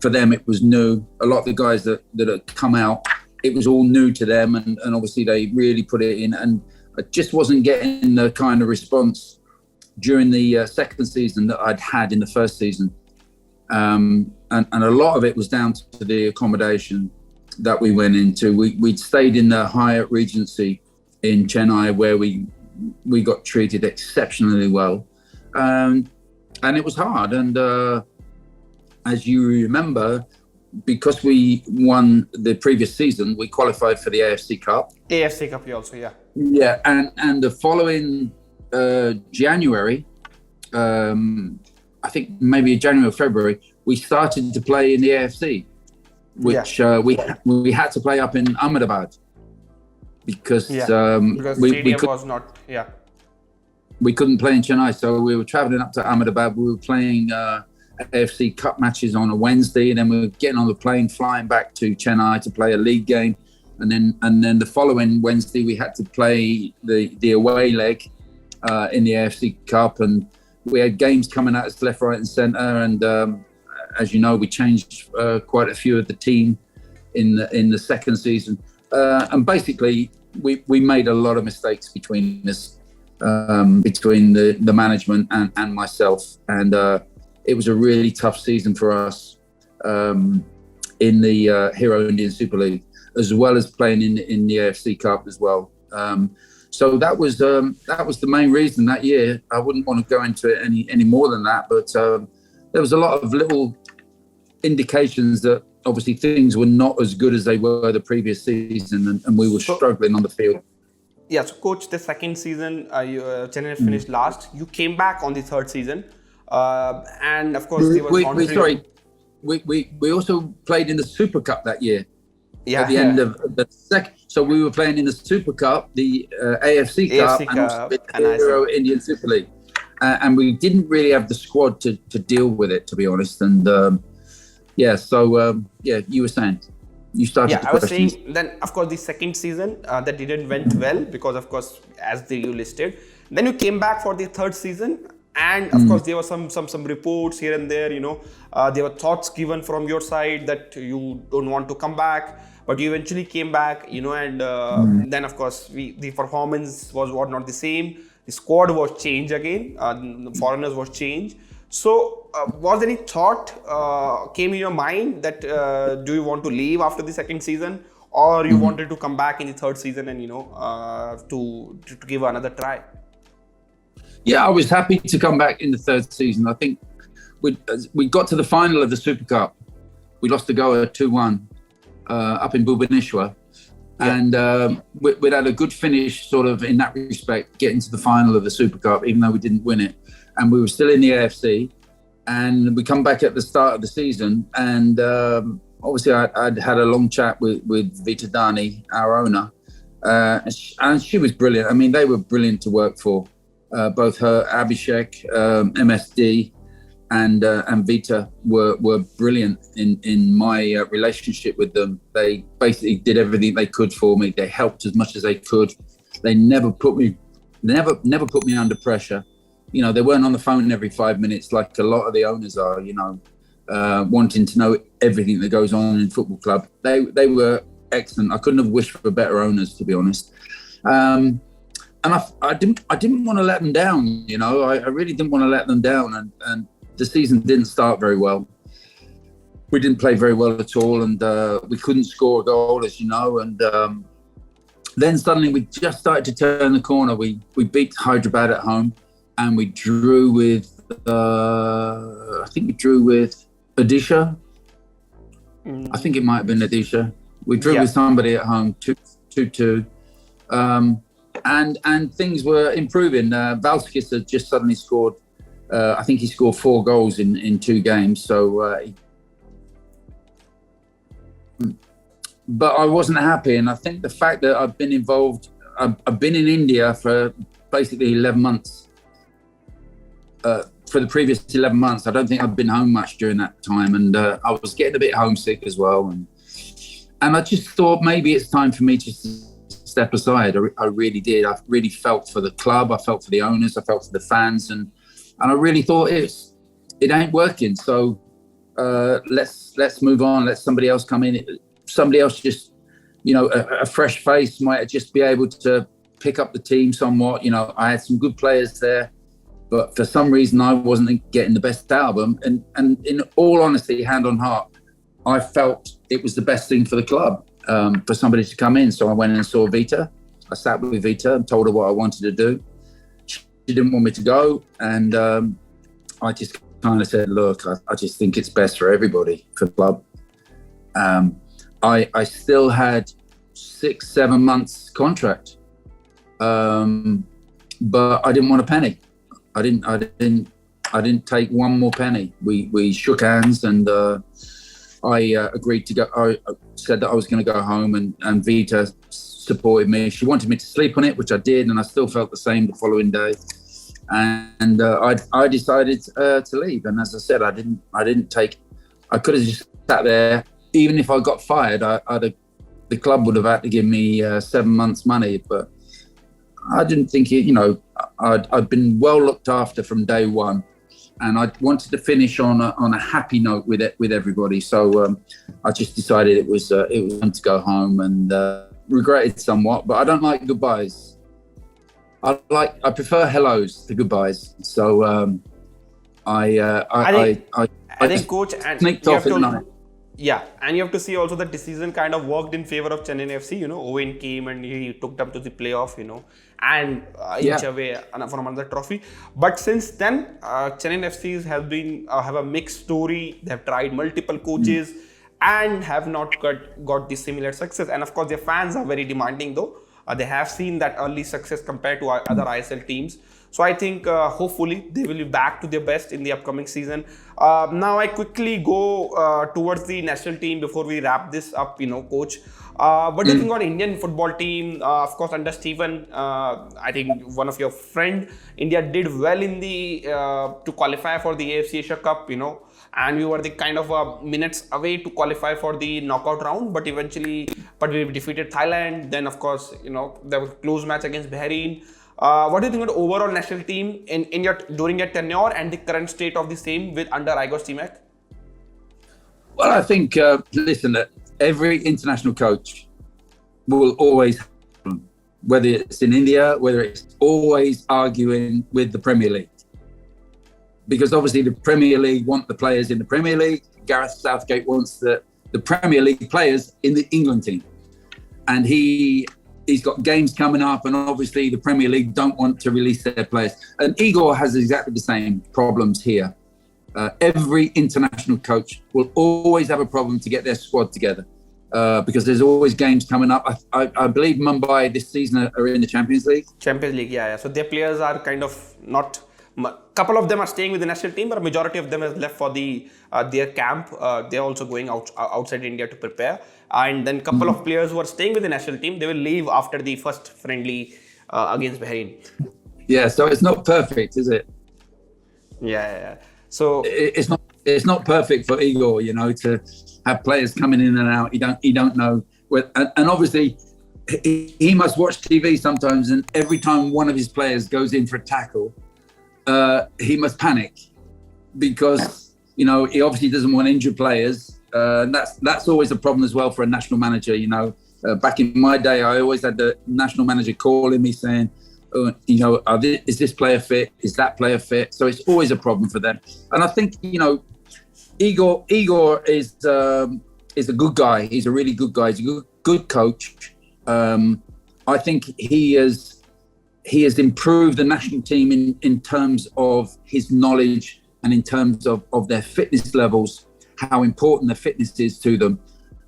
new. A lot of the guys that had come out, it was all new to them, and obviously they really put it in, and I just wasn't getting the kind of response during the second season that I'd had in the first season. And a lot of it was down to the accommodation that we went into. We'd stayed in the Hyatt Regency in Chennai, where we got treated exceptionally well, and it was hard. And as you remember, because we won the previous season, we qualified for the AFC Cup.
AFC Cup, also, yeah.
Yeah, and the following January, I think maybe January or February, we started to play in the AFC, which we had to play up in Ahmedabad. Because
stadium was not,
we couldn't play in Chennai, so we were traveling up to Ahmedabad. We were playing AFC Cup matches on a Wednesday, and then we were getting on the plane, flying back to Chennai to play a league game, and then the following Wednesday we had to play the away leg in the AFC Cup, and we had games coming at us left, right, and centre. And as you know, we changed quite a few of the team in the second season. And basically, we made a lot of mistakes between us, between the management and myself. And it was a really tough season for us in the Hero Indian Super League, as well as playing in the AFC Cup as well. So that was the main reason that year. I wouldn't want to go into it any more than that, but there was a lot of little indications that obviously things were not as good as they were the previous season, and we were struggling on the field.
Yeah, so coach, the second season, Chennai finished last. You came back on the third season, and of course,
we also played in the Super Cup that year. Yeah, at the end of the second. So we were playing in the Super Cup, the AFC Cup, and also the Hero Indian Super League, and we didn't really have the squad to deal with it, to be honest. And you were saying you started.
Yeah, I was saying. Then, of course, the second season that didn't went well because, of course, as you listed. Then you came back for the third season, and of course, there were some reports here and there. There were thoughts given from your side that you don't want to come back, but you eventually came back. And then, of course, the performance was not the same. The squad was changed again. The foreigners was changed. So, was any thought came in your mind that do you want to leave after the second season, or you wanted to come back in the third season and to give another try?
Yeah, I was happy to come back in the third season. I think we got to the final of the Super Cup. We lost to Goa 2-1, up in Bhubaneswar. Yeah. And we'd had a good finish sort of in that respect, getting to the final of the Super Cup, even though we didn't win it. And we were still in the AFC. And we come back at the start of the season. And obviously I'd had a long chat with Vita Dani, our owner. And she was brilliant. I mean, they were brilliant to work for. Both her, Abhishek, MSD, and Vita were brilliant in my relationship with them. They basically did everything they could for me. They helped as much as they could. They never put me under pressure. You know, they weren't on the phone every 5 minutes like a lot of the owners are. You know, wanting to know everything that goes on in football club. They were excellent. I couldn't have wished for better owners, to be honest. And I didn't want to let them down. You know, I really didn't want to let them down. And the season didn't start very well. We didn't play very well at all, and we couldn't score a goal, as you know. And then suddenly we just started to turn the corner. We beat Hyderabad at home, and we drew with I think we drew with Odisha. I think it might have been Odisha. We drew with somebody at home, 2-2. And things were improving. Valskis had just suddenly scored. I think he scored 4 goals in 2 games. So, but I wasn't happy, and I think the fact that I've been involved, I've been in India for basically 11 months. For the previous 11 months, I don't think I've been home much during that time, and I was getting a bit homesick as well. And I just thought maybe it's time for me to step aside. I really did. I really felt for the club. I felt for the owners. I felt for the fans, and I really thought it ain't working. So let's move on. Let somebody else come in. Somebody else just, you know, a fresh face might just be able to pick up the team somewhat. You know, I had some good players there, but for some reason I wasn't getting the best out of them. And in all honesty, hand on heart, I felt it was the best thing for the club, for somebody to come in. So I went and saw Vita. I sat with Vita and told her what I wanted to do. She didn't want me to go. And I just kind of said, look, I just think it's best for everybody, for the club. I still had 6-7 months contract, but I didn't want a penny. I didn't take one more penny. We shook hands, and I agreed to go. I said that I was going to go home, and Vita supported me. She wanted me to sleep on it, which I did, and I still felt the same the following day. And I decided to leave. And as I said, I didn't take. I could have just sat there. Even if I got fired, the club would have had to give me 7 months' money. But I didn't think it. You know, I'd been well looked after from day one, and I wanted to finish on a happy note with everybody. So I just decided it was time to go home, and regretted somewhat. But I don't like goodbyes. I prefer hellos to goodbyes. So I
think, coach, and
sneaked off at night.
Yeah, and you have to see also the decision kind of worked in favor of Chennaiyin FC. You know, Owen came and he took them to the playoff, you know, and inch away from another trophy. But since then, Chennaiyin FC have a mixed story. They have tried multiple coaches and have not got the similar success. And of course, their fans are very demanding though. They have seen that early success compared to other ISL teams. So I think hopefully they will be back to their best in the upcoming season. Now I quickly go towards the national team before we wrap this up, you know, coach. What do you think on Indian football team? Of course, under Steven, I think one of your friend, India did well in the to qualify for the AFC Asia Cup, you know, and we were the kind of minutes away to qualify for the knockout round, but we defeated Thailand. Then of course, you know, there was a close match against Bahrain. What do you think of the overall national team during your tenure and the current state of the same with under Igor Stimac?
Well, I think, listen, every international coach will always, whether it's in India, whether it's always arguing with the Premier League. Because obviously the Premier League want the players in the Premier League. Gareth Southgate wants the Premier League players in the England team. And he's got games coming up, and obviously the Premier League don't want to release their players. And Igor has exactly the same problems here. Every international coach will always have a problem to get their squad together. because there's always games coming up. I believe Mumbai this season are in the Champions League.
Champions League, yeah. So their players are kind of not. Couple of them are staying with the national team, but a majority of them has left for their camp. They're also going outside India to prepare. And then couple of players who are staying with the national team, they will leave after the first friendly against Bahrain.
Yeah, so it's not perfect, is it?
Yeah. So
it's not perfect for Igor, to have players coming in and out. You don't know. And obviously, he must watch TV sometimes, and every time one of his players goes in for a tackle, he must panic because he obviously doesn't want injured players. That's always a problem as well for a national manager. Back in my day, I always had the national manager calling me saying, is this player fit? Is that player fit? So it's always a problem for them. And I think Igor is a good guy. He's a really good guy. He's a good coach. I think he has improved the national team in terms of his knowledge and in terms of their fitness levels, how important the fitness is to them.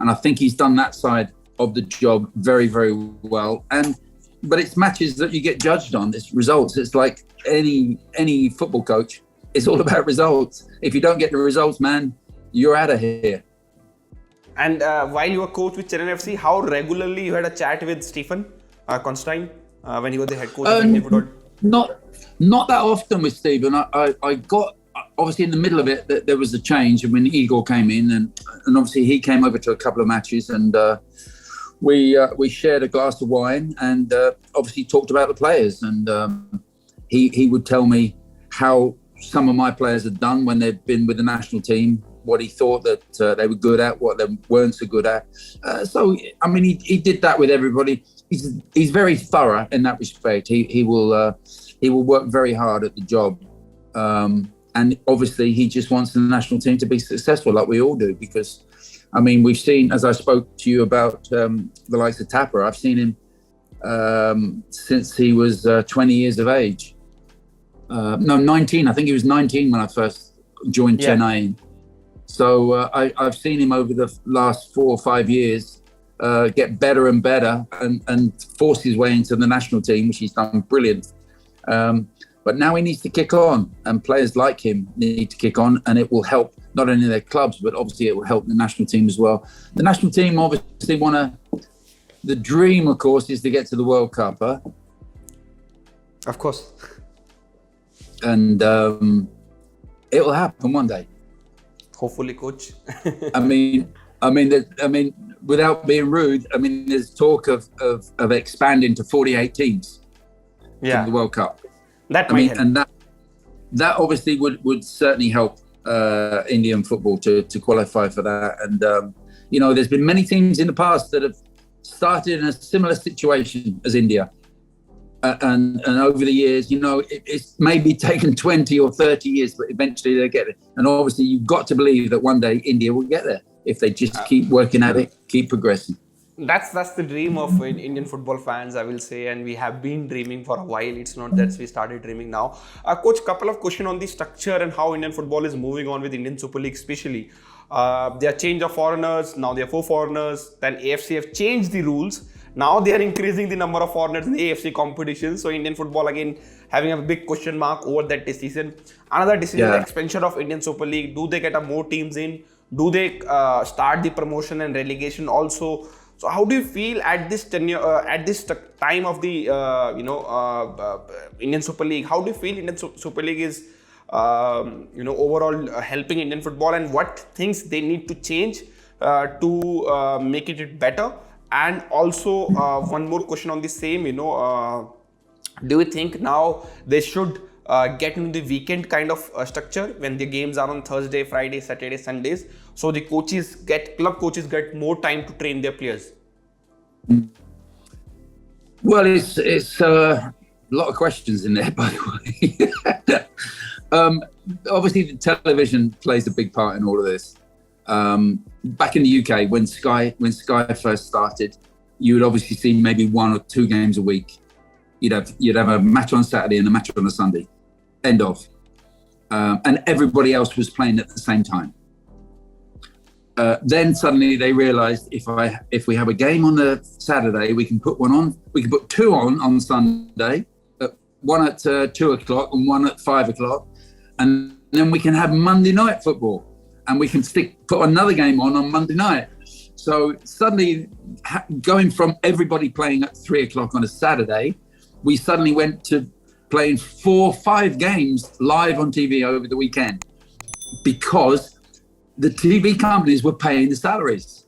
And I think he's done that side of the job very, very well. But it's matches that you get judged on. It's results. It's like any football coach. It's all about results. If you don't get the results, man, you're out of here.
And while you were coach with Chennaiyin FC, how regularly you had a chat with Stephen Constantine when he was the head coach of Indian football?
Not that often with Stephen. I got, obviously in the middle of it, there was a change when Igor came in, and obviously he came over to a couple of matches, and we shared a glass of wine, and obviously talked about the players, and he would tell me how some of my players had done when they'd been with the national team, what he thought that they were good at, what they weren't so good at. So I mean, he did that with everybody. He's very thorough in that respect. He will work very hard at the job, and obviously he just wants the national team to be successful, like we all do. Because I mean, we've seen, as I spoke to you about the likes of Thapa, I've seen him since he was 20 years of age. No, 19. I think he was 19 when I first joined Chennaiyin. So I've seen him over the last 4 or 5 years get better and better and force his way into the national team, which he's done brilliant. But now he needs to kick on, and players like him need to kick on, and it will help not only their clubs, but obviously it will help the national team as well. The national team obviously the dream, of course, is to get to the World Cup. Huh?
Of course.
And it will happen one day.
Hopefully, coach.
I mean, without being rude, I mean, there's talk of expanding to 48 teams in the World Cup.
That might help.
And that obviously would certainly help Indian football to qualify for that. And there's been many teams in the past that have started in a similar situation as India. And over the years, it's maybe taken 20 or 30 years, but eventually they get it. And obviously, you've got to believe that one day India will get there if they just keep working at it, keep progressing.
That's the dream of Indian football fans, I will say, and we have been dreaming for a while. It's not that we started dreaming now. Coach, couple of questions on the structure and how Indian football is moving on with Indian Super League, especially. There are change of foreigners. Now there are 4 foreigners. Then AFC have changed the rules. Now they are increasing the number of foreigners in the AFC competition. So Indian football again having a big question mark over that decision. Another decision, the expansion of Indian Super League. Do they get more teams in? Do they start the promotion and relegation also? So how do you feel at this tenure, at this time of the Indian Super League? How do you feel Indian Super League is overall helping Indian football, and what things they need to change to make it better? And also one more question on the same, do you think now they should get into the weekend kind of structure when the games are on Thursday, Friday, Saturday, Sundays, so the club coaches get more time to train their players?
Well, it's a lot of questions in there, by the way. Obviously, the television plays a big part in all of this. Back in the UK, when Sky first started, you would obviously see maybe 1 or 2 games a week. You'd have a match on Saturday and a match on a Sunday. End of. And everybody else was playing at the same time. Then suddenly they realised if we have a game on the Saturday, we can put one on. We can put two on Sunday, one at 2:00 and one at 5:00, and then we can have Monday night football, and we can put another game on Monday night. So suddenly, going from everybody playing at 3:00 on a Saturday, we suddenly went to playing 4-5 games live on TV over the weekend, because the TV companies were paying the salaries.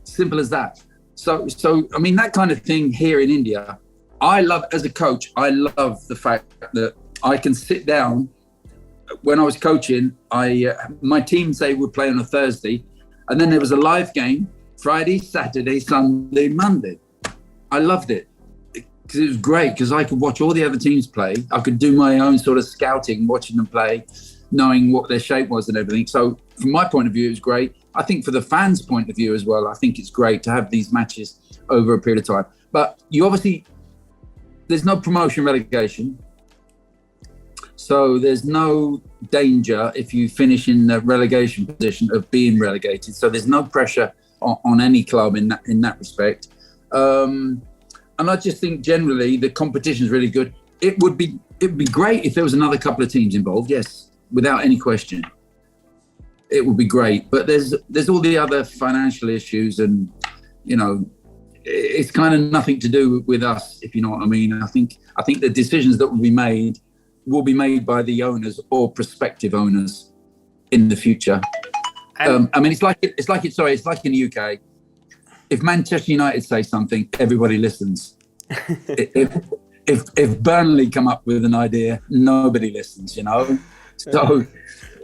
Simple as that. So I mean, that kind of thing here in India, I love, as a coach, I love the fact that I can sit down. When I was coaching, my teams, they would play on a Thursday, and then there was a live game Friday, Saturday, Sunday, Monday. I loved it because it was great, because I could watch all the other teams play. I could do my own sort of scouting, watching them play, knowing what their shape was and everything. So from my point of view, it was great. I think for the fans' point of view as well, I think it's great to have these matches over a period of time. But you obviously, there's no promotion relegation. So there's no danger if you finish in the relegation position of being relegated. So there's no pressure on any club in that respect. And I just think generally the competition is really good. It would be great if there was another couple of teams involved. Yes, without any question, it would be great. But there's all the other financial issues, and it's kind of nothing to do with us, if you know what I mean. I think the decisions that will be made by the owners or prospective owners in the future. I mean, it's like in the UK. If Manchester United say something, everybody listens. if Burnley come up with an idea, nobody listens.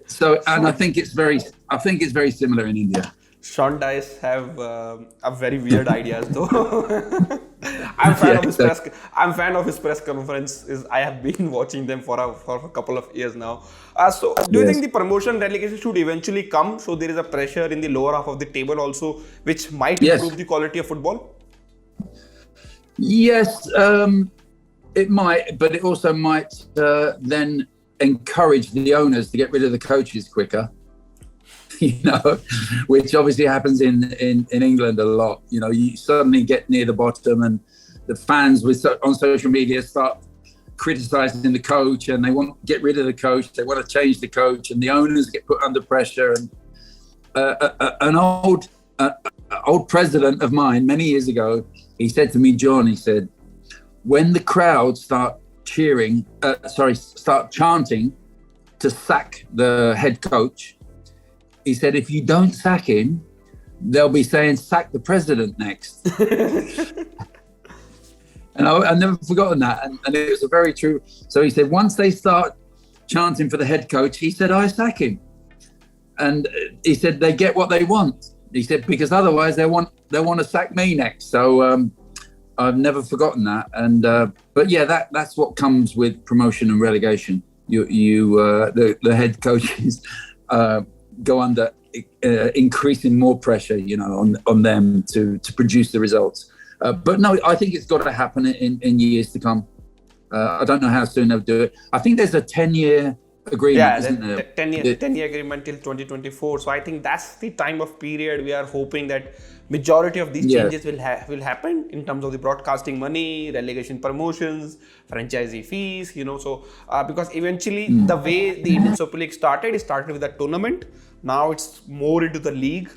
So, and I think it's very similar in India.
Sean Dice have a very weird ideas though. I'm fan of his press conferences. I have been watching them for a couple of years now. So do you think the promotion relegation should eventually come? So there is a pressure in the lower half of the table also, which might improve the quality of football?
Yes, it might, but it also might then encourage the owners to get rid of the coaches quicker. Which obviously happens in England a lot. You suddenly get near the bottom, and the fans on social media start criticising the coach, and they want to get rid of the coach. They want to change the coach, and the owners get put under pressure. And an old president of mine many years ago, he said to me, John, he said, when the crowd start chanting to sack the head coach, he said, if you don't sack him, they'll be saying, sack the president next. And I've never forgotten that. And it was very true. So he said, once they start chanting for the head coach, he said, I sack him. And he said, they get what they want. He said, because otherwise they want to sack me next. So I've never forgotten that. And but yeah, that's what comes with promotion and relegation. The head coaches go under increasing more pressure, on them to produce the results. But no, I think it's got to happen in years to come. I don't know how soon they'll do it. I think there's a 10-year agreement, isn't there?
10-year agreement till 2024. So I think that's the time of period we are hoping that majority of these changes will happen in terms of the broadcasting money, relegation promotions, franchisee fees, So because eventually the way the Indian Super League started with a tournament. Now it's more into the league.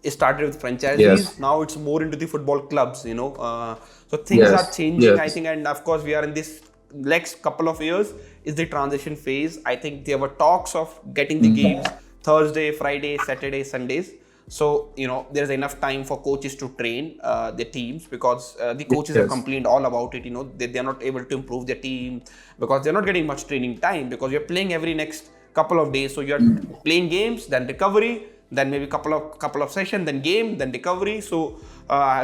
It started with franchisees. Yes. Now it's more into the football clubs, So things are changing, I think. And of course, we are in this next couple of years is the transition phase. I think there were talks of getting the games Thursday, Friday, Saturday, Sundays. So, there's enough time for coaches to train their teams, because the coaches have complained all about it. They're not able to improve their team because they're not getting much training time, because you're playing every next couple of days. So you're playing games, then recovery, then maybe couple of sessions, then game, then recovery. So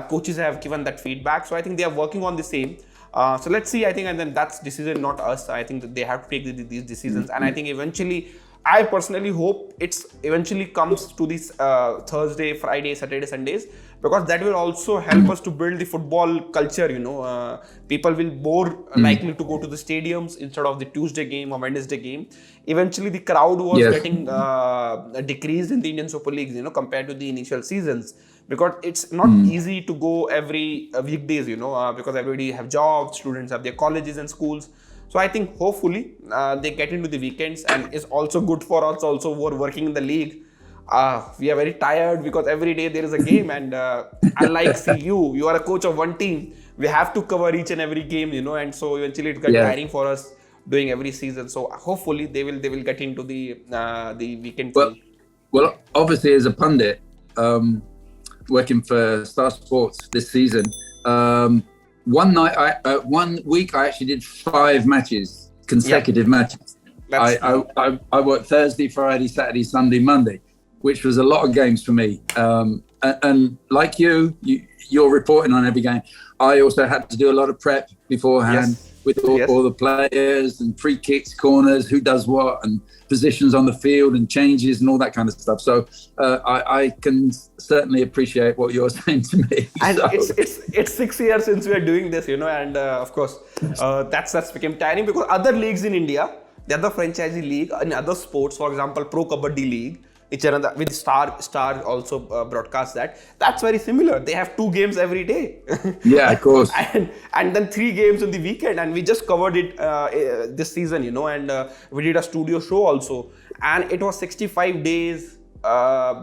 coaches have given that feedback. So I think they are working on the same. So let's see, I think, and then that's decision, not us. I think that they have to take these decisions. And I think eventually I personally hope it's eventually comes to this Thursday, Friday, Saturday, Sundays, because that will also help us to build the football culture. People will more likely to go to the stadiums instead of the Tuesday game or Wednesday game. Eventually, the crowd was
Yes.
getting decreased in the Indian Super Leagues, compared to the initial seasons, because it's not easy to go every weekdays, because everybody have jobs, students have their colleges and schools. So I think hopefully they get into the weekends, and it's also good for us also who are working in the league. We are very tired because every day there is a game, and unlike you are a coach of one team. We have to cover each and every game, and so eventually it gets tiring for us doing every season. So hopefully they will get into the weekend thing.
Well, obviously as a pundit, working for Star Sports this season, one week I actually did 5 matches, consecutive matches. I worked Thursday, Friday, Saturday, Sunday, Monday, which was a lot of games for me. And like you're reporting on every game. I also had to do a lot of prep beforehand with all the players and free kicks, corners, who does what, and positions on the field and changes and all that kind of stuff. So I can certainly appreciate what you're saying to me.
And it's 6 years since we are doing this, and of course that's became tiring, because other leagues in India, the other franchisee league in other sports, for example, Pro Kabaddi League, which another with Star also broadcast that's very similar. They have 2 games every day.
Yeah, of course.
and then 3 games on the weekend, and we just covered it this season, and we did a studio show also, and it was 65 days.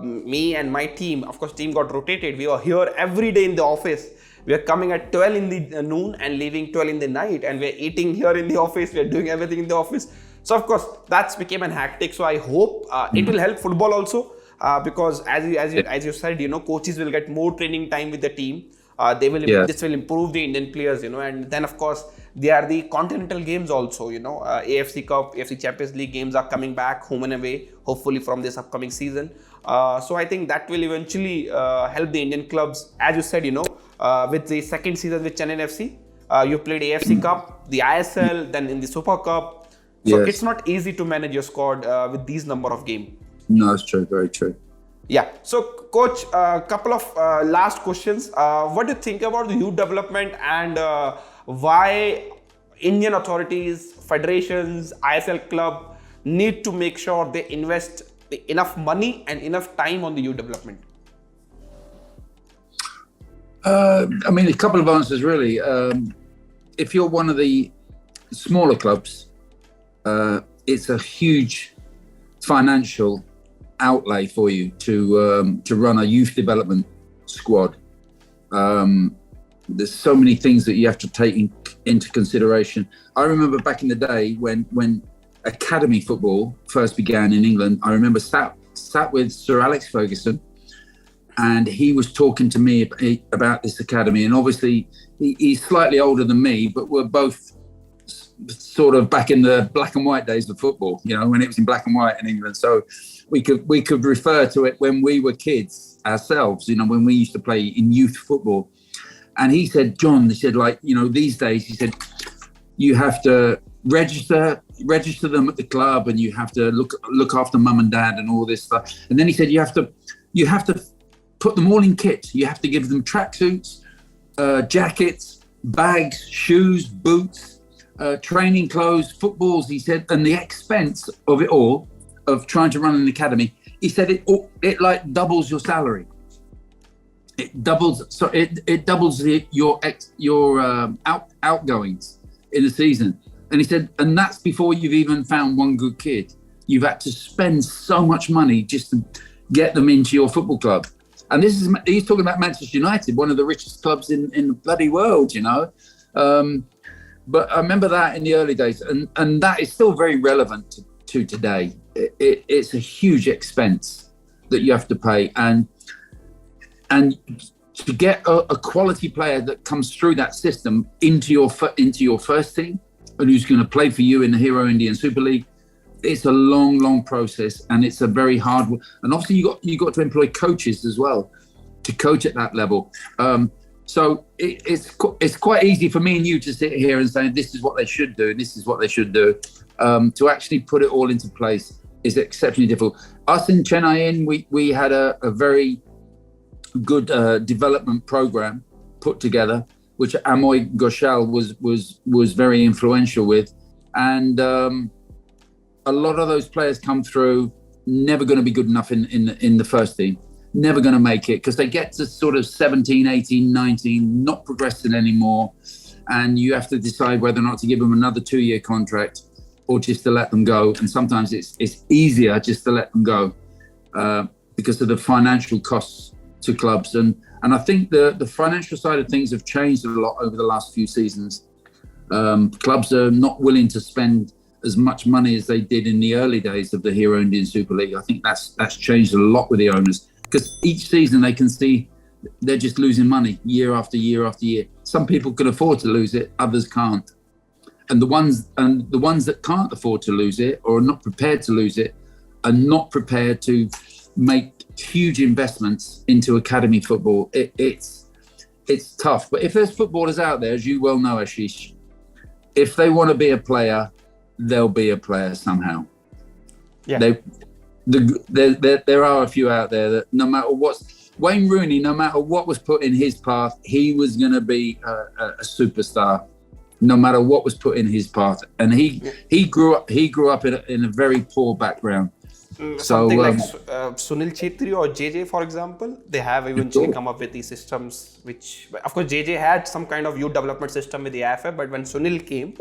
Me and my team, of course, team got rotated. We were here every day in the office. We are coming at 12 in the noon and leaving 12 in the night, and we're eating here in the office. We're doing everything in the office. So of course that's became an hectic. So I hope it will help football also, because as you said, coaches will get more training time with the team. This will improve the Indian players, and then of course there are the continental games also. AFC Cup, AFC Champions League games are coming back home and away, hopefully from this upcoming season. So I think that will eventually help the Indian clubs, as you said, with the second season with Chennaiyin FC. You played AFC Cup, the ISL, then in the Super Cup. So it's not easy to manage your squad with these number of games.
No, it's true. Very true.
Yeah. So, coach, a couple of last questions. What do you think about the youth development, and why Indian authorities, federations, ISL club need to make sure they invest enough money and enough time on the youth development?
I mean, a couple of answers really. If you're one of the smaller clubs, it's a huge financial outlay for you to run a youth development squad. There's so many things that you have to take into consideration. I remember back in the day when academy football first began in England. I remember sat with Sir Alex Ferguson, and he was talking to me about this academy. And obviously he's slightly older than me, but we're both sort of back in the black and white days of football, when it was in black and white in England. So we could refer to it when we were kids ourselves, when we used to play in youth football. And he said, John, these days, he said, you have to register them at the club, and you have to look after mum and dad and all this stuff. And then he said, you have to put them all in kit. You have to give them tracksuits, jackets, bags, shoes, boots, training clothes, footballs, he said, and the expense of it all, of trying to run an academy, he said it like doubles your salary. It doubles your outgoings in a season. And he said, and that's before you've even found one good kid. You've had to spend so much money just to get them into your football club. And he's talking about Manchester United, one of the richest clubs in the bloody world, But I remember that in the early days, and that is still very relevant to today. It's a huge expense that you have to pay, and to get a quality player that comes through that system into your first team, and who's going to play for you in the Hero Indian Super League, it's a long process, and it's a very hard one. And obviously you got to employ coaches as well to coach at that level. So it's quite easy for me and you to sit here and say this is what they should do, this is what they should do. To actually put it all into place exceptionally difficult. Us in Chennaiyin, we had a very good development program put together, which Amoy Ghoshal was very influential with, and a lot of those players come through, never going to be good enough in the first team, never going to make it, because they get to sort of 17, 18, 19, not progressing anymore, and you have to decide whether or not to give them another 2-year contract or just to let them go. And sometimes it's easier just to let them go because of the financial costs to clubs. And I think the financial side of things have changed a lot over the last few seasons. Clubs are not willing to spend as much money as they did in the early days of the Hero Indian Super League. I think that's changed a lot with the owners, because each season they can see they're just losing money year after year after year. Some people can afford to lose it, others can't. And the ones that can't afford to lose it, or are not prepared to lose it, are not prepared to make huge investments into academy football. It's tough. But if there's footballers out there, as you well know, Ashish, if they want to be a player, they'll be a player somehow. Yeah. There are a few out there that no matter what's Wayne Rooney, no matter what was put in his path, he was going to be a superstar, no matter what was put in his path. And he grew up in a very poor background.
Something like Sunil Chhetri or JJ, for example, they have eventually come up with these systems, which, of course, JJ had some kind of youth development system with the IFF, but when Sunil came,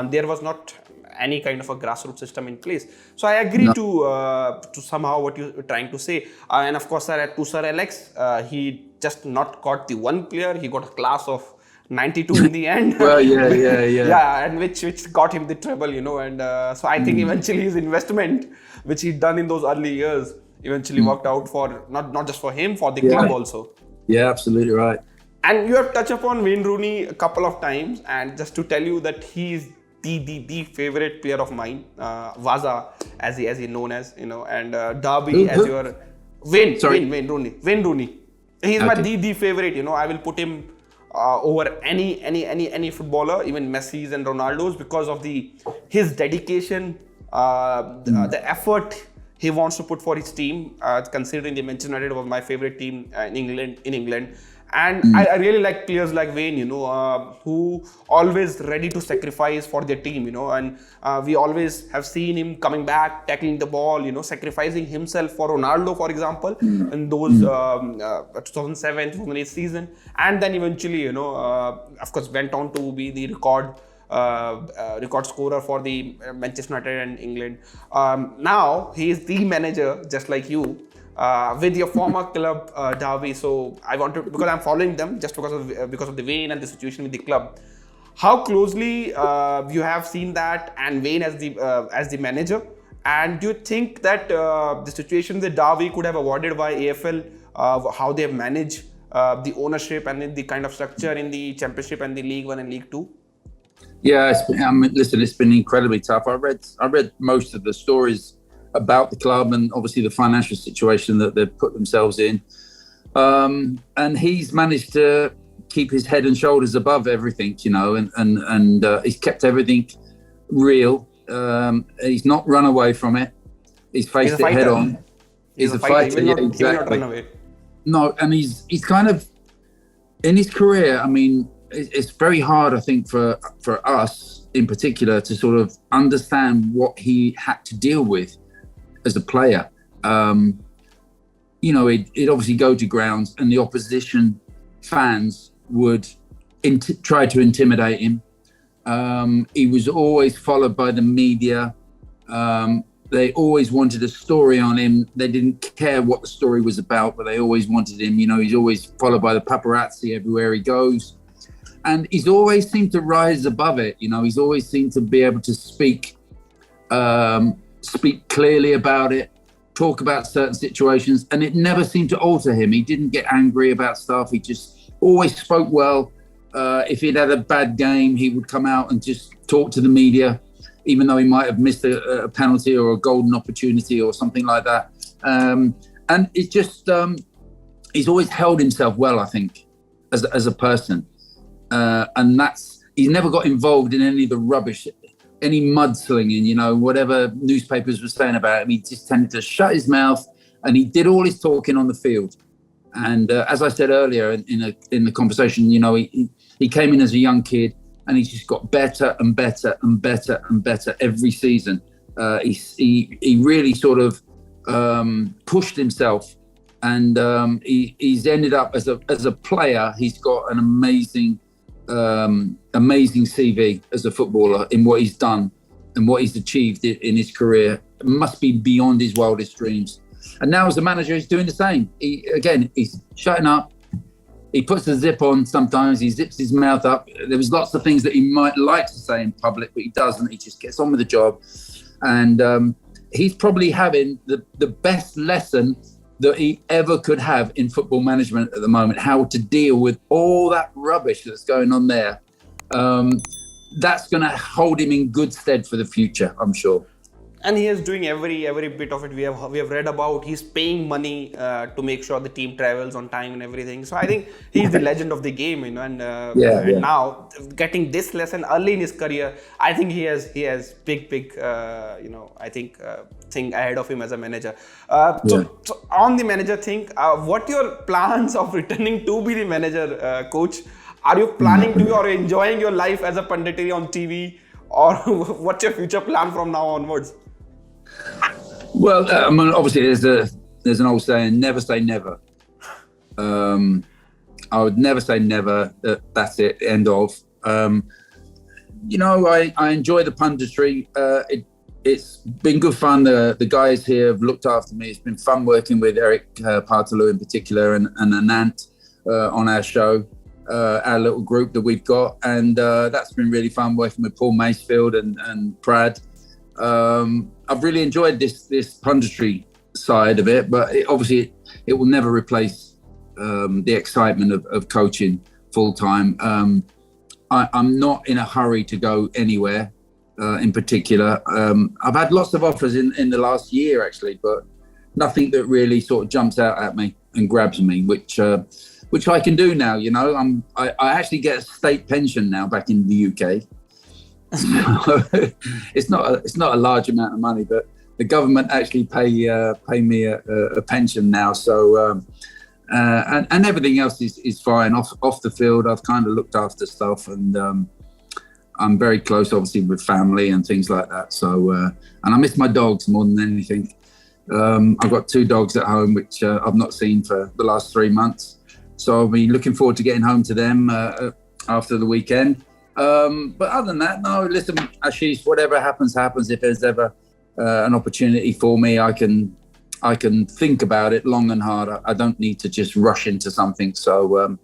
there was not any kind of a grassroots system in place. So I agree to somehow what you're trying to say. And of course, to Sir Alex, he just not got the one player, he got a class of 92 in the end.
Well, yeah,
and which got him the treble, and so I think eventually his investment, which he'd done in those early years, eventually worked out for not just for him, for the club also.
Yeah, absolutely right.
And you have touched upon Wayne Rooney a couple of times, and just to tell you that he's the favorite player of mine, Vaza, as he known as, and Derby as your Wayne Rooney. He's my the favorite. I will put him over any footballer, even Messi's and Ronaldo's, because of his dedication, the effort he wants to put for his team. Considering the Manchester United was my favorite team in England. And I really like players like Wayne, who always ready to sacrifice for their team, and we always have seen him coming back, tackling the ball, sacrificing himself for Ronaldo, for example, in those 2007, 2008 season. And then eventually, of course, went on to be the record scorer for the Manchester United and England. Now he is the manager, just like you, with your former club, Derby. So I wanted, because I'm following them just because of the Wayne and the situation with the club. How closely you have seen that, and Wayne as the manager, and do you think that the situation that Derby could have avoided by AFL, how they have managed the ownership and the kind of structure in the Championship and the League One and League Two?
Yeah, it's been incredibly tough. I read most of the stories about the club and obviously the financial situation that they've put themselves in. And he's managed to keep his head and shoulders above everything, and he's kept everything real. He's not run away from it. He's faced it head on. He's a fighter.
He will not run away.
No, and he's kind of, in his career, I mean, it's very hard, I think, for us in particular to sort of understand what he had to deal with as a player. He'd obviously go to grounds and the opposition fans would try to intimidate him. He was always followed by the media. They always wanted a story on him. They didn't care what the story was about, but they always wanted him. He's always followed by the paparazzi everywhere he goes. And he's always seemed to rise above it. He's always seemed to be able to speak clearly about it, talk about certain situations, and it never seemed to alter him. He didn't get angry about stuff. He just always spoke well. If he'd had a bad game, he would come out and just talk to the media, even though he might have missed a penalty or a golden opportunity or something like that. And it's just, he's always held himself well, I think, as a person. And he's never got involved in any of the rubbish any mudslinging, you know, whatever newspapers were saying about him. He just tended to shut his mouth, and he did all his talking on the field. And as I said earlier in the conversation, you know, he came in as a young kid, and he just got better and better and better and better every season. He really sort of pushed himself, and he's ended up as a player. He's got an amazing CV as a footballer in what he's done and what he's achieved in his career. It must be beyond his wildest dreams. And now as a manager, he's doing the same. He's shutting up. He puts the zip on sometimes. He zips his mouth up. There was lots of things that he might like to say in public, but he doesn't. He just gets on with the job. And he's probably having the best lesson that he ever could have in football management at the moment, how to deal with all that rubbish that's going on there. That's going to hold him in good stead for the future, I'm sure.
And he is doing every bit of it. We have read about. He's paying money to make sure the team travels on time and everything. So I think he's the legend of the game, you know. And now getting this lesson early in his career, I think he has big you know, I think thing ahead of him as a manager. So on the manager thing, what your plans of returning to be the manager, coach? Are you planning to, or enjoying your life as a punditry on TV, or what's your future plan from now onwards?
Well, I mean, obviously there's an old saying, never say never. I would never say never. That's it, end of. You know, I enjoy the punditry. It's been good fun. The guys here have looked after me. It's been fun working with Eric Partaloo in particular and Anant on our show, our little group that we've got. And that's been really fun working with Paul Macefield and Prad. I've really enjoyed this punditry side of it, but obviously it will never replace the excitement of coaching full time. I'm not in a hurry to go anywhere in particular. I've had lots of offers in the last year actually, but nothing that really sort of jumps out at me and grabs me, which I can do now. You know, I actually get a state pension now back in the UK. It's not a large amount of money, but the government actually pay me a pension now. So and everything else is fine off the field. I've kind of looked after stuff, and I'm very close, obviously, with family and things like that. So and I miss my dogs more than anything. I've got 2 dogs at home, which I've not seen for the last 3 months. So I'll be looking forward to getting home to them after the weekend. But other than that, no, listen, Ashish, whatever happens. If there's ever an opportunity for me, I can think about it long and hard. I don't need to just rush into something. So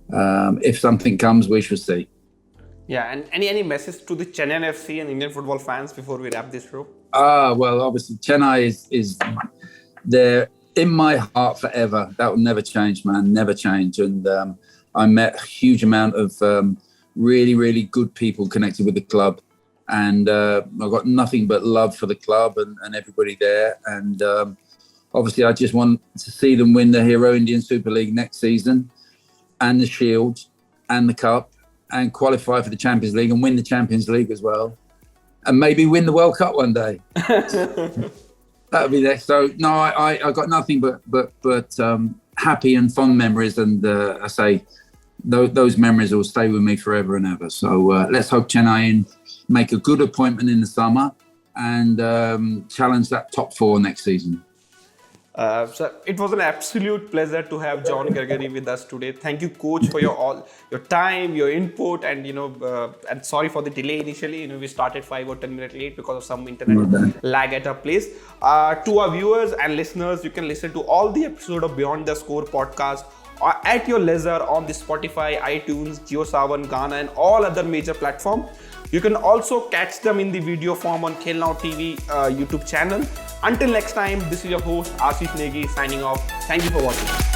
if something comes, we shall see.
Yeah, and any message to the Chennaiyin FC and Indian football fans before we wrap this show?
Well, obviously, Chennai is there in my heart forever. That will never change, man, never change. And I met a huge amount of really, really good people connected with the club. And I've got nothing but love for the club and everybody there. And obviously, I just want to see them win the Hero Indian Super League next season, and the Shield, and the Cup, and qualify for the Champions League and win the Champions League as well. And maybe win the World Cup one day. That'll be next. So, no, I got nothing but happy and fond memories. And I say, those memories will stay with me forever and ever. So let's hope Chennaiyin make a good appointment in the summer and challenge that top 4 next season.
So it was an absolute pleasure to have John Gregory with us today. Thank you, coach, for your time, your input, and and sorry for the delay initially. We started 5 or 10 minutes late because of some internet lag at our place. To our viewers and listeners, you can listen to all the episode of Beyond the Score podcast at your leisure on the Spotify, iTunes, JioSaavn, Gaana, and all other major platforms. You can also catch them in the video form on Khel Now TV YouTube channel. Until next time, this is your host Ashish Negi signing off. Thank you for watching.